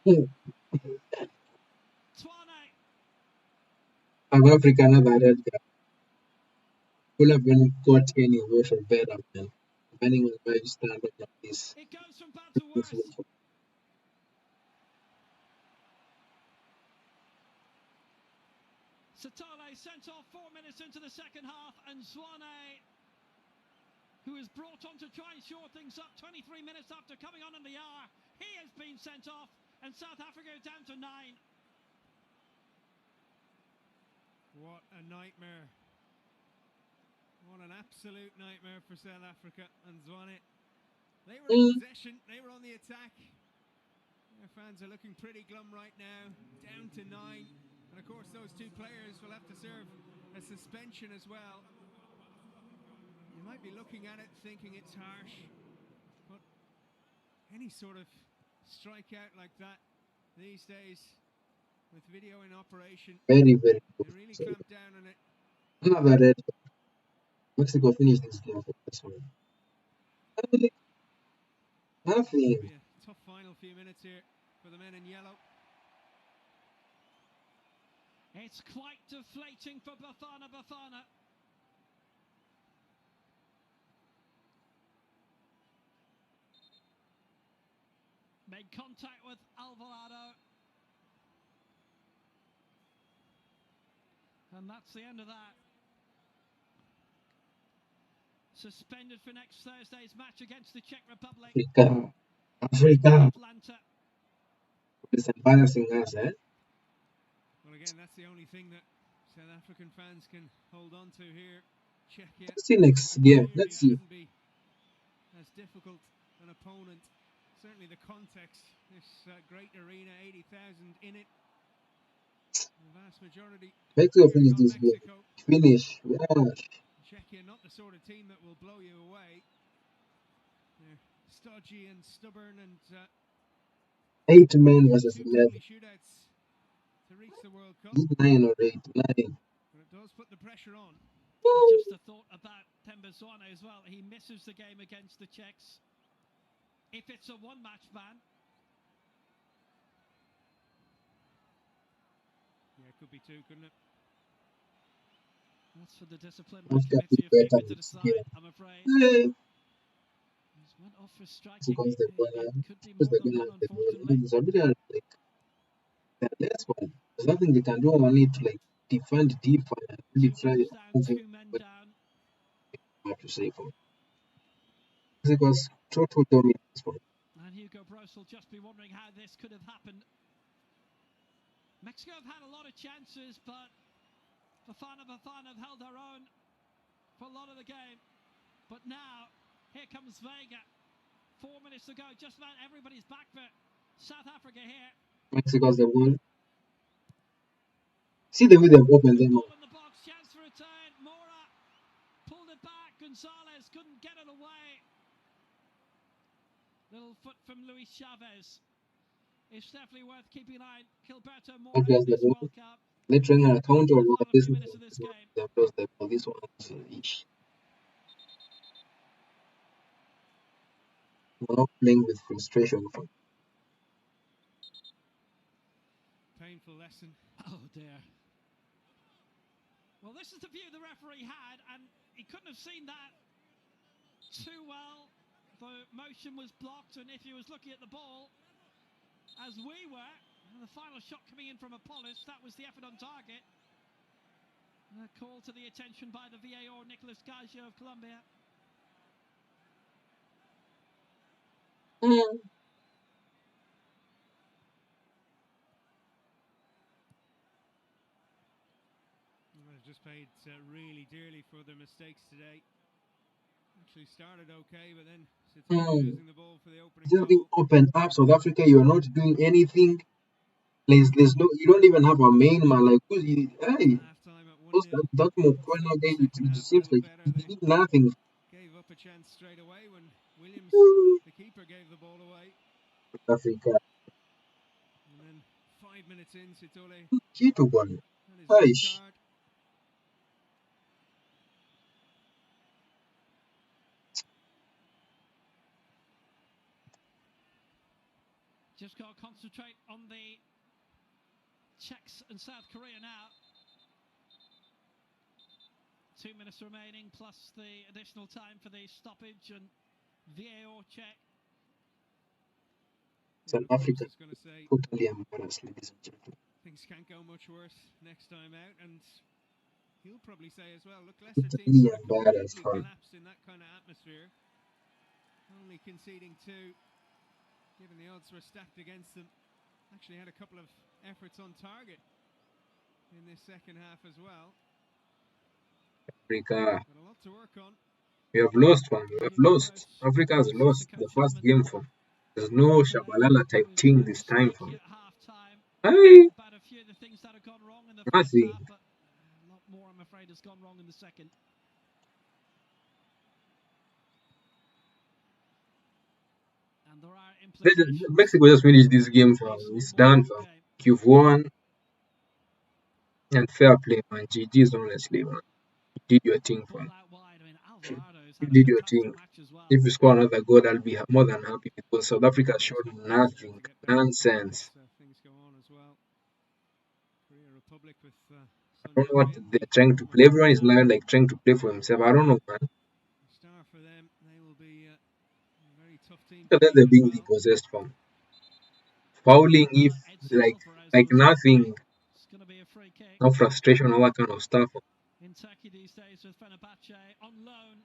9. Twane. South Africa another red card. Could have been got any version better, man. Depending on where you stand up like this. It goes from bad to worse. Sithole sent off 4 minutes into the second half, and Zwane, who is brought on to try and shore things up 23 minutes after coming on in the hour, he has been sent off, and South Africa are down to 9. What a nightmare. What an absolute nightmare for South Africa and Zwane. They were in possession, they were on the attack. Their fans are looking pretty glum right now, down to 9. And of course, those two players will have to serve a suspension as well. You might be looking at it thinking it's harsh, but any sort of strikeout like that these days with video in operation, Very, very they good. really So clamp down on it. another red. Mexico finished this game for this one. Nothing. Be a tough final few minutes here for the men in yellow. It's quite deflating for Bafana Bafana. Made contact with Alvarado. And that's the end of that. Suspended for next Thursday's match against the Czech Republic. Africa. Atlanta. It's embarrassing us, eh? Well, again, that's the only thing that South African fans can hold on to here. Czechia. Let's see next game. Let's see. Shouldn't be as difficult an opponent. Certainly the context. This great arena, 80,000 in it. The vast majority. Mexico here finish on this game. Mexico. Finish. Yeah. Czechia, not the sort of team that will blow you away. They're stodgy and stubborn and 8 men versus two 11. deadly shootouts to reach the World Cup. Is it 9 or 8? 9. But it does put the pressure on. Just a thought about Tembazwana as well. He misses the game against the Czechs. If it's a one-match ban, Yeah, it could be two, couldn't it? that's for the disciplinary Must have committee to of better FIFA to this decide, game. I'm afraid. Hey. He's went off for striking. Because they're It could be because more they're than gonna one, unfortunately. it's a bit like that last one. There's nothing they can do only to like defend deep and really Two try goals down, moving two men but down. I have to say for Mexico's total dominance for And Hugo Bross will just be wondering how this could have happened. Mexico have had a lot of chances, but Bafana Bafana have held their own for a lot of the game. But now, here comes Vega. 4 minutes to go. Just about everybody's back for South Africa here. Mexico's the one. See the way they've opened them up. Ball in the box, chance for a turn. Mora pulled it back. Gonzalez couldn't get it away. Little foot from Luis Chavez. It's definitely worth keeping an eye on Gilberto Mora in Mexico's the this one. World Cup. They're trying to counter The all final this. few minutes of this game. They've lost their ball. This one is each. We're not playing with frustration from Painful lesson. Oh dear. Well, this is the view the referee had, and he couldn't have seen that too well. The motion was blocked, and if he was looking at the ball, as we were, and the final shot coming in from Apollos, that was the effort on target. And a call to the attention by the VAR, Nicolas Gaggio of Colombia. They've just paid really dearly for their mistakes today. Actually started okay, but then losing the ball for the opening Just being goal. open up. South Africa, you're not doing anything. There's no, you don't even have a main man. Like, who's you, hey, Half-time at those 1-0. that more corner game, Second it half, seems a like little you better. did nothing. Gave up a chance straight away when Williams, the keeper, gave the ball away. South Africa. And then 5 minutes in, Sitole Kito one. had his red Aish. card. Just got to concentrate on the Czechs and South Korea now. 2 minutes remaining, plus the additional time for the stoppage and VAR check. South Of course, Africa he's going to say totally embarrassed, ladies and gentlemen. things can't go much worse next time out, and he'll probably say as well, look, Leicester team Totally sort of embarrassed, completely huh? collapsed in that kind of atmosphere, only conceding 2, given the odds were stacked against them. Actually had a couple of efforts on target in this second half as well, Africa, but a lot to work on. we have lost one. We have lost. Africa has lost the first game for. There's no Shabalala type thing this time for. At half time, Hey, about a few of the things that have gone wrong in the first Nothing. half, but a lot more, I'm afraid, has gone wrong in the second. And there are implications. Mexico just finished this game, fam. It's done, fam. You've won. And fair play, man. GG's honestly, man. You did your thing, fam. You did your thing. If you score another goal, I'll be more than happy because South Africa showed nothing. Nonsense. I don't know what they're trying to play. Everyone is now like trying to play for himself. I don't know, man. That they're being repossessed from. Fouling if like nothing. No frustration, all that kind of stuff. In Turkey these days with Fenerbahce on loan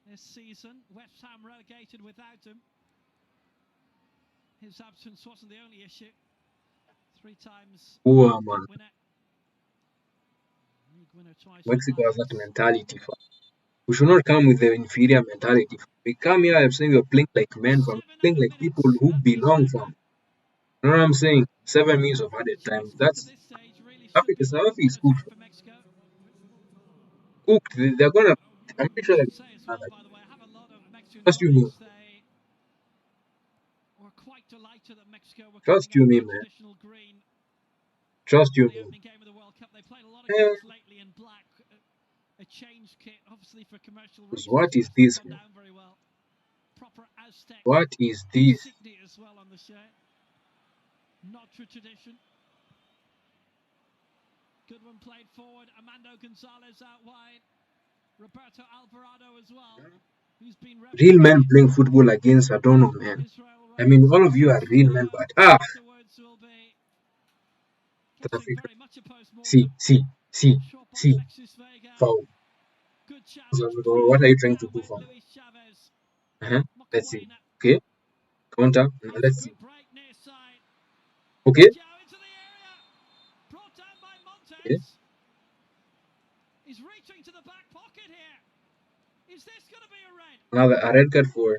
this season. West Ham relegated without him. His absence wasn't the only issue. 3 times Man. Winner twice. Mexico has that mentality. We should not come with the inferior mentality. We come here, I'm saying we're playing like men, playing like people who belong from. You know what I'm saying? 7 minutes of added time. That's Africa. South Africa is cooked. Cooked. They're gonna. I'm pretty sure they're trust you me. Trust you me, man. Trust you me. What is this, man? What is this? Not true tradition. Good one played forward. Armando Gonzalez out wide. Roberto Alvarado as well. Who's been real men playing football against, I don't know, man. I mean, all of you are real men, but See. Foul. So, what are you trying to do, fam? Let's see. Okay. Counter. Now let's see. Okay. Okay. He's reaching to the back pocket here. Is this going to be a red? Now a red card for.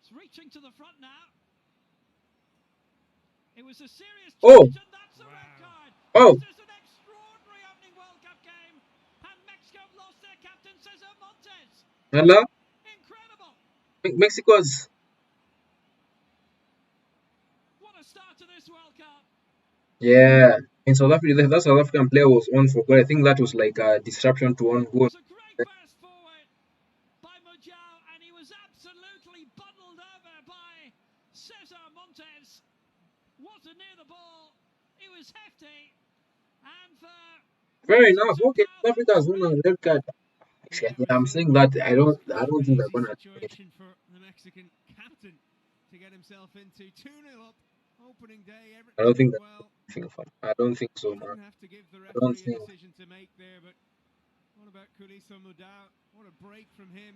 It's reaching to the front now. It was a serious challenge, and that's a red card. Oh. This is an extraordinary opening World Cup game, and Mexico have lost their captain Cesar Montes. Hello. Incredible. Mexico's. What a start to this World Cup. Yeah, in South Africa, that South African player was on for goal. I think that was like a disruption to one goal. It was a great burst forward by Mujao, and he was absolutely bundled over by Cesar Montes. Wasn't near the ball. It was hefty, and fair enough. Okay, South Africa's won a red card. I'm saying that I don't think they're gonna. Situation for the Mexican captain to get himself into 2-0 up. Opening day, I don't think that's well. I don't think so, man. Have to give the I don't referee think. a decision to make there, but what about Kuliso Mudau? What a break from him.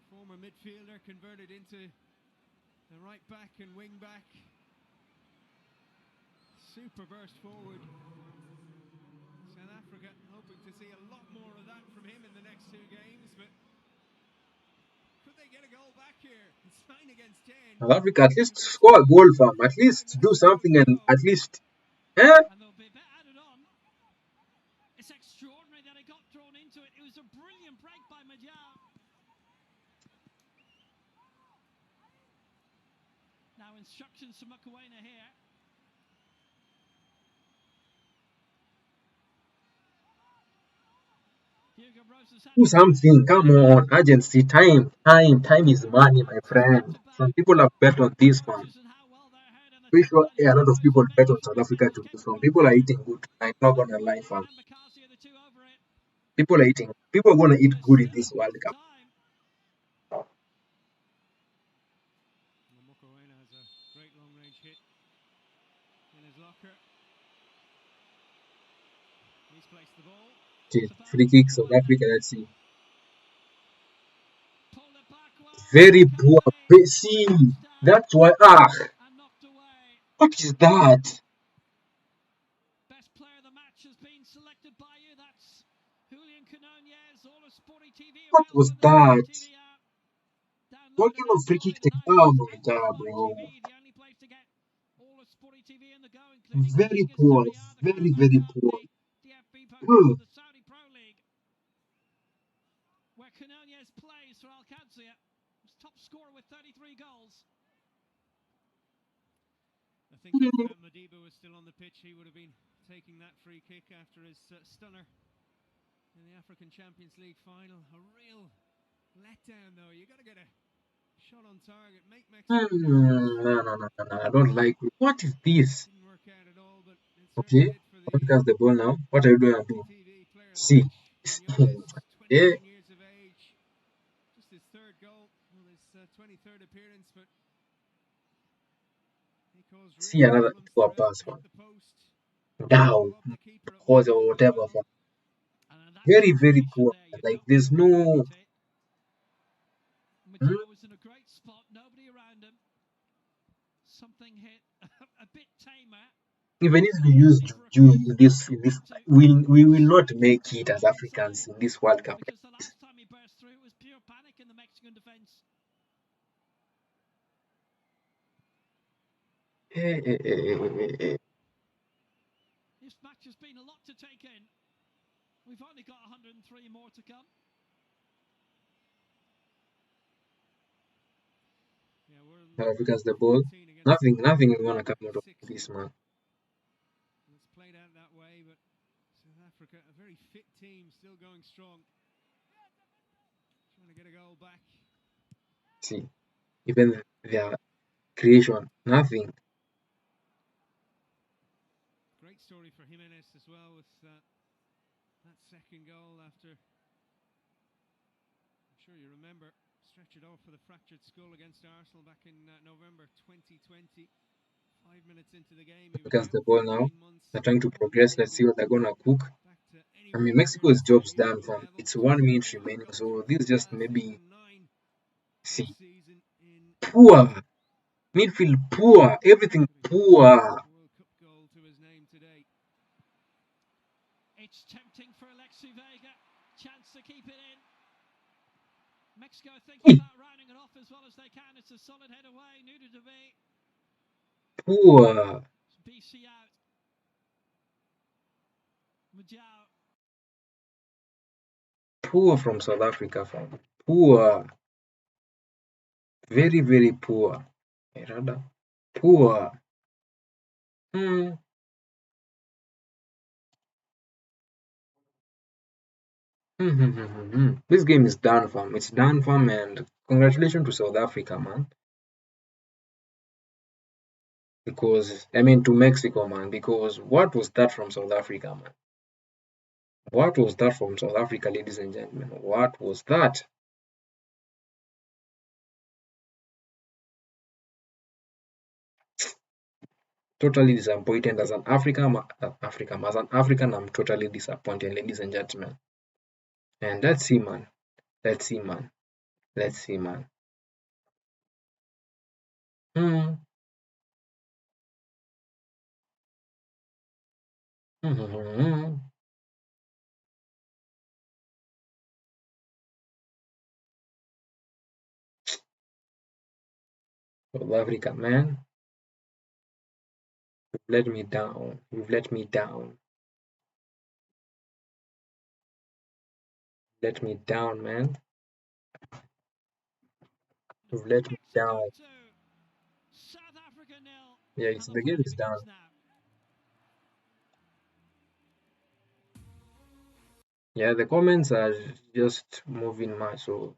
Former midfielder converted into the right back and wing back. Super burst forward. South Africa hoping to see a lot more of that from him in the next 2 games, but could they get a goal back here? It's 9 against 10. South Africa, at least score a goal, fam. At least do something and at least. And they'll be added on. It's extraordinary that he got drawn into it. It was a brilliant break by Mujao. Now instructions from Mokoena here. Do something. Come on, urgency. Time is money, my friend. Some people have bet on this one. Pretty sure a lot of people bet on South Africa to do. Some people are eating good. I'm not gonna lie, fam. People are eating. People are gonna eat good in this World Cup. Mokoena has a great long-range hit in his locker. He's placed the ball. Okay, free kick, South Africa. Let's see. Very poor. See, that's why. What is that? Best player of the match has been selected by you. That's Julian Quinones. All of Sporty TV. What was that? What kind of free kick? Oh my god, bro. The only place to get all of Sporty TV on the go, including Very Liga poor, Serie A, the very, Carabao very Cup, poor. the DFB Pokal, Ugh. the Saudi Pro League, where Quinones plays for Alcancia. He's top scorer with 33 goals. I think if Madiba was still on the pitch, he would have been taking that free kick after his stunner in the African Champions League final. A real letdown, though. You got to get a shot on target, make Mexico No, I don't like it. What is this? didn't work out at all, but it Okay, certainly did for the broadcast the ball now. What are you going to do? TV player of the See. match. Quinones, Yeah. 29 years of age, just his third goal, well, his 23rd appearance, but he caused See real another problems poor throughout, pass hit one. the post, Down. lobbed the keeper at Pause one or end as whatever. well. And in that Very, very situation poor. there, you Like don't there's know where to no. put it. Hmm? Majao was in a great spot, nobody around him. Something hit a bit tamer. Even if we use Juju in this, we will not make it as Africans in this World Cup. Because the last time he burst through, it was pure panic in the Mexican defence. This match has been a lot to take in. We've only got 103 more to come. Yeah, we're South number Africa's the ball. 14 against Nothing is gonna come out of 6. this, man. It's played out that way, but South Africa, a very fit team, still going strong. Trying to get a goal back. See, even their creation, nothing. Great story for Jimenez as well with that second goal after, I'm sure you remember, stretch it off for the fractured skull against Arsenal back in November 2020. 5 minutes into the game, he was Because out the for ball now, 9 months. they're trying to progress. Let's see what they're gonna cook. Back to any I mean, recovery Mexico's at job's youth done, fam. level. It's 1 minute 24 remaining, goals so from this just maybe 2009 see this season in poor midfield, poor everything, poor. World Cup goal to his name today. It's tempting for Alexi Vega. Chance to keep it in. Mexico thinking about rounding it off as well as they can. It's a solid head away. Nuda to be. Poor. BC out. Majao. Poor from South Africa, fam. Poor. Very, very poor. Rather, poor. Hmm. This game is done, fam. It's done, fam, and congratulations to South Africa, man. Because, I mean, to Mexico, man. Because what was that from South Africa, man? What was that from South Africa, ladies and gentlemen? What was that? Totally disappointed as an African, I'm totally disappointed, ladies and gentlemen. And let's see, man. Let's see, man. Let's see, man. South Africa, man. You've let me down. You've let me down. Let me down, man. You've let me down. South Africa nil. Yeah, it's, the game is done. Yeah, the comments are just moving much, so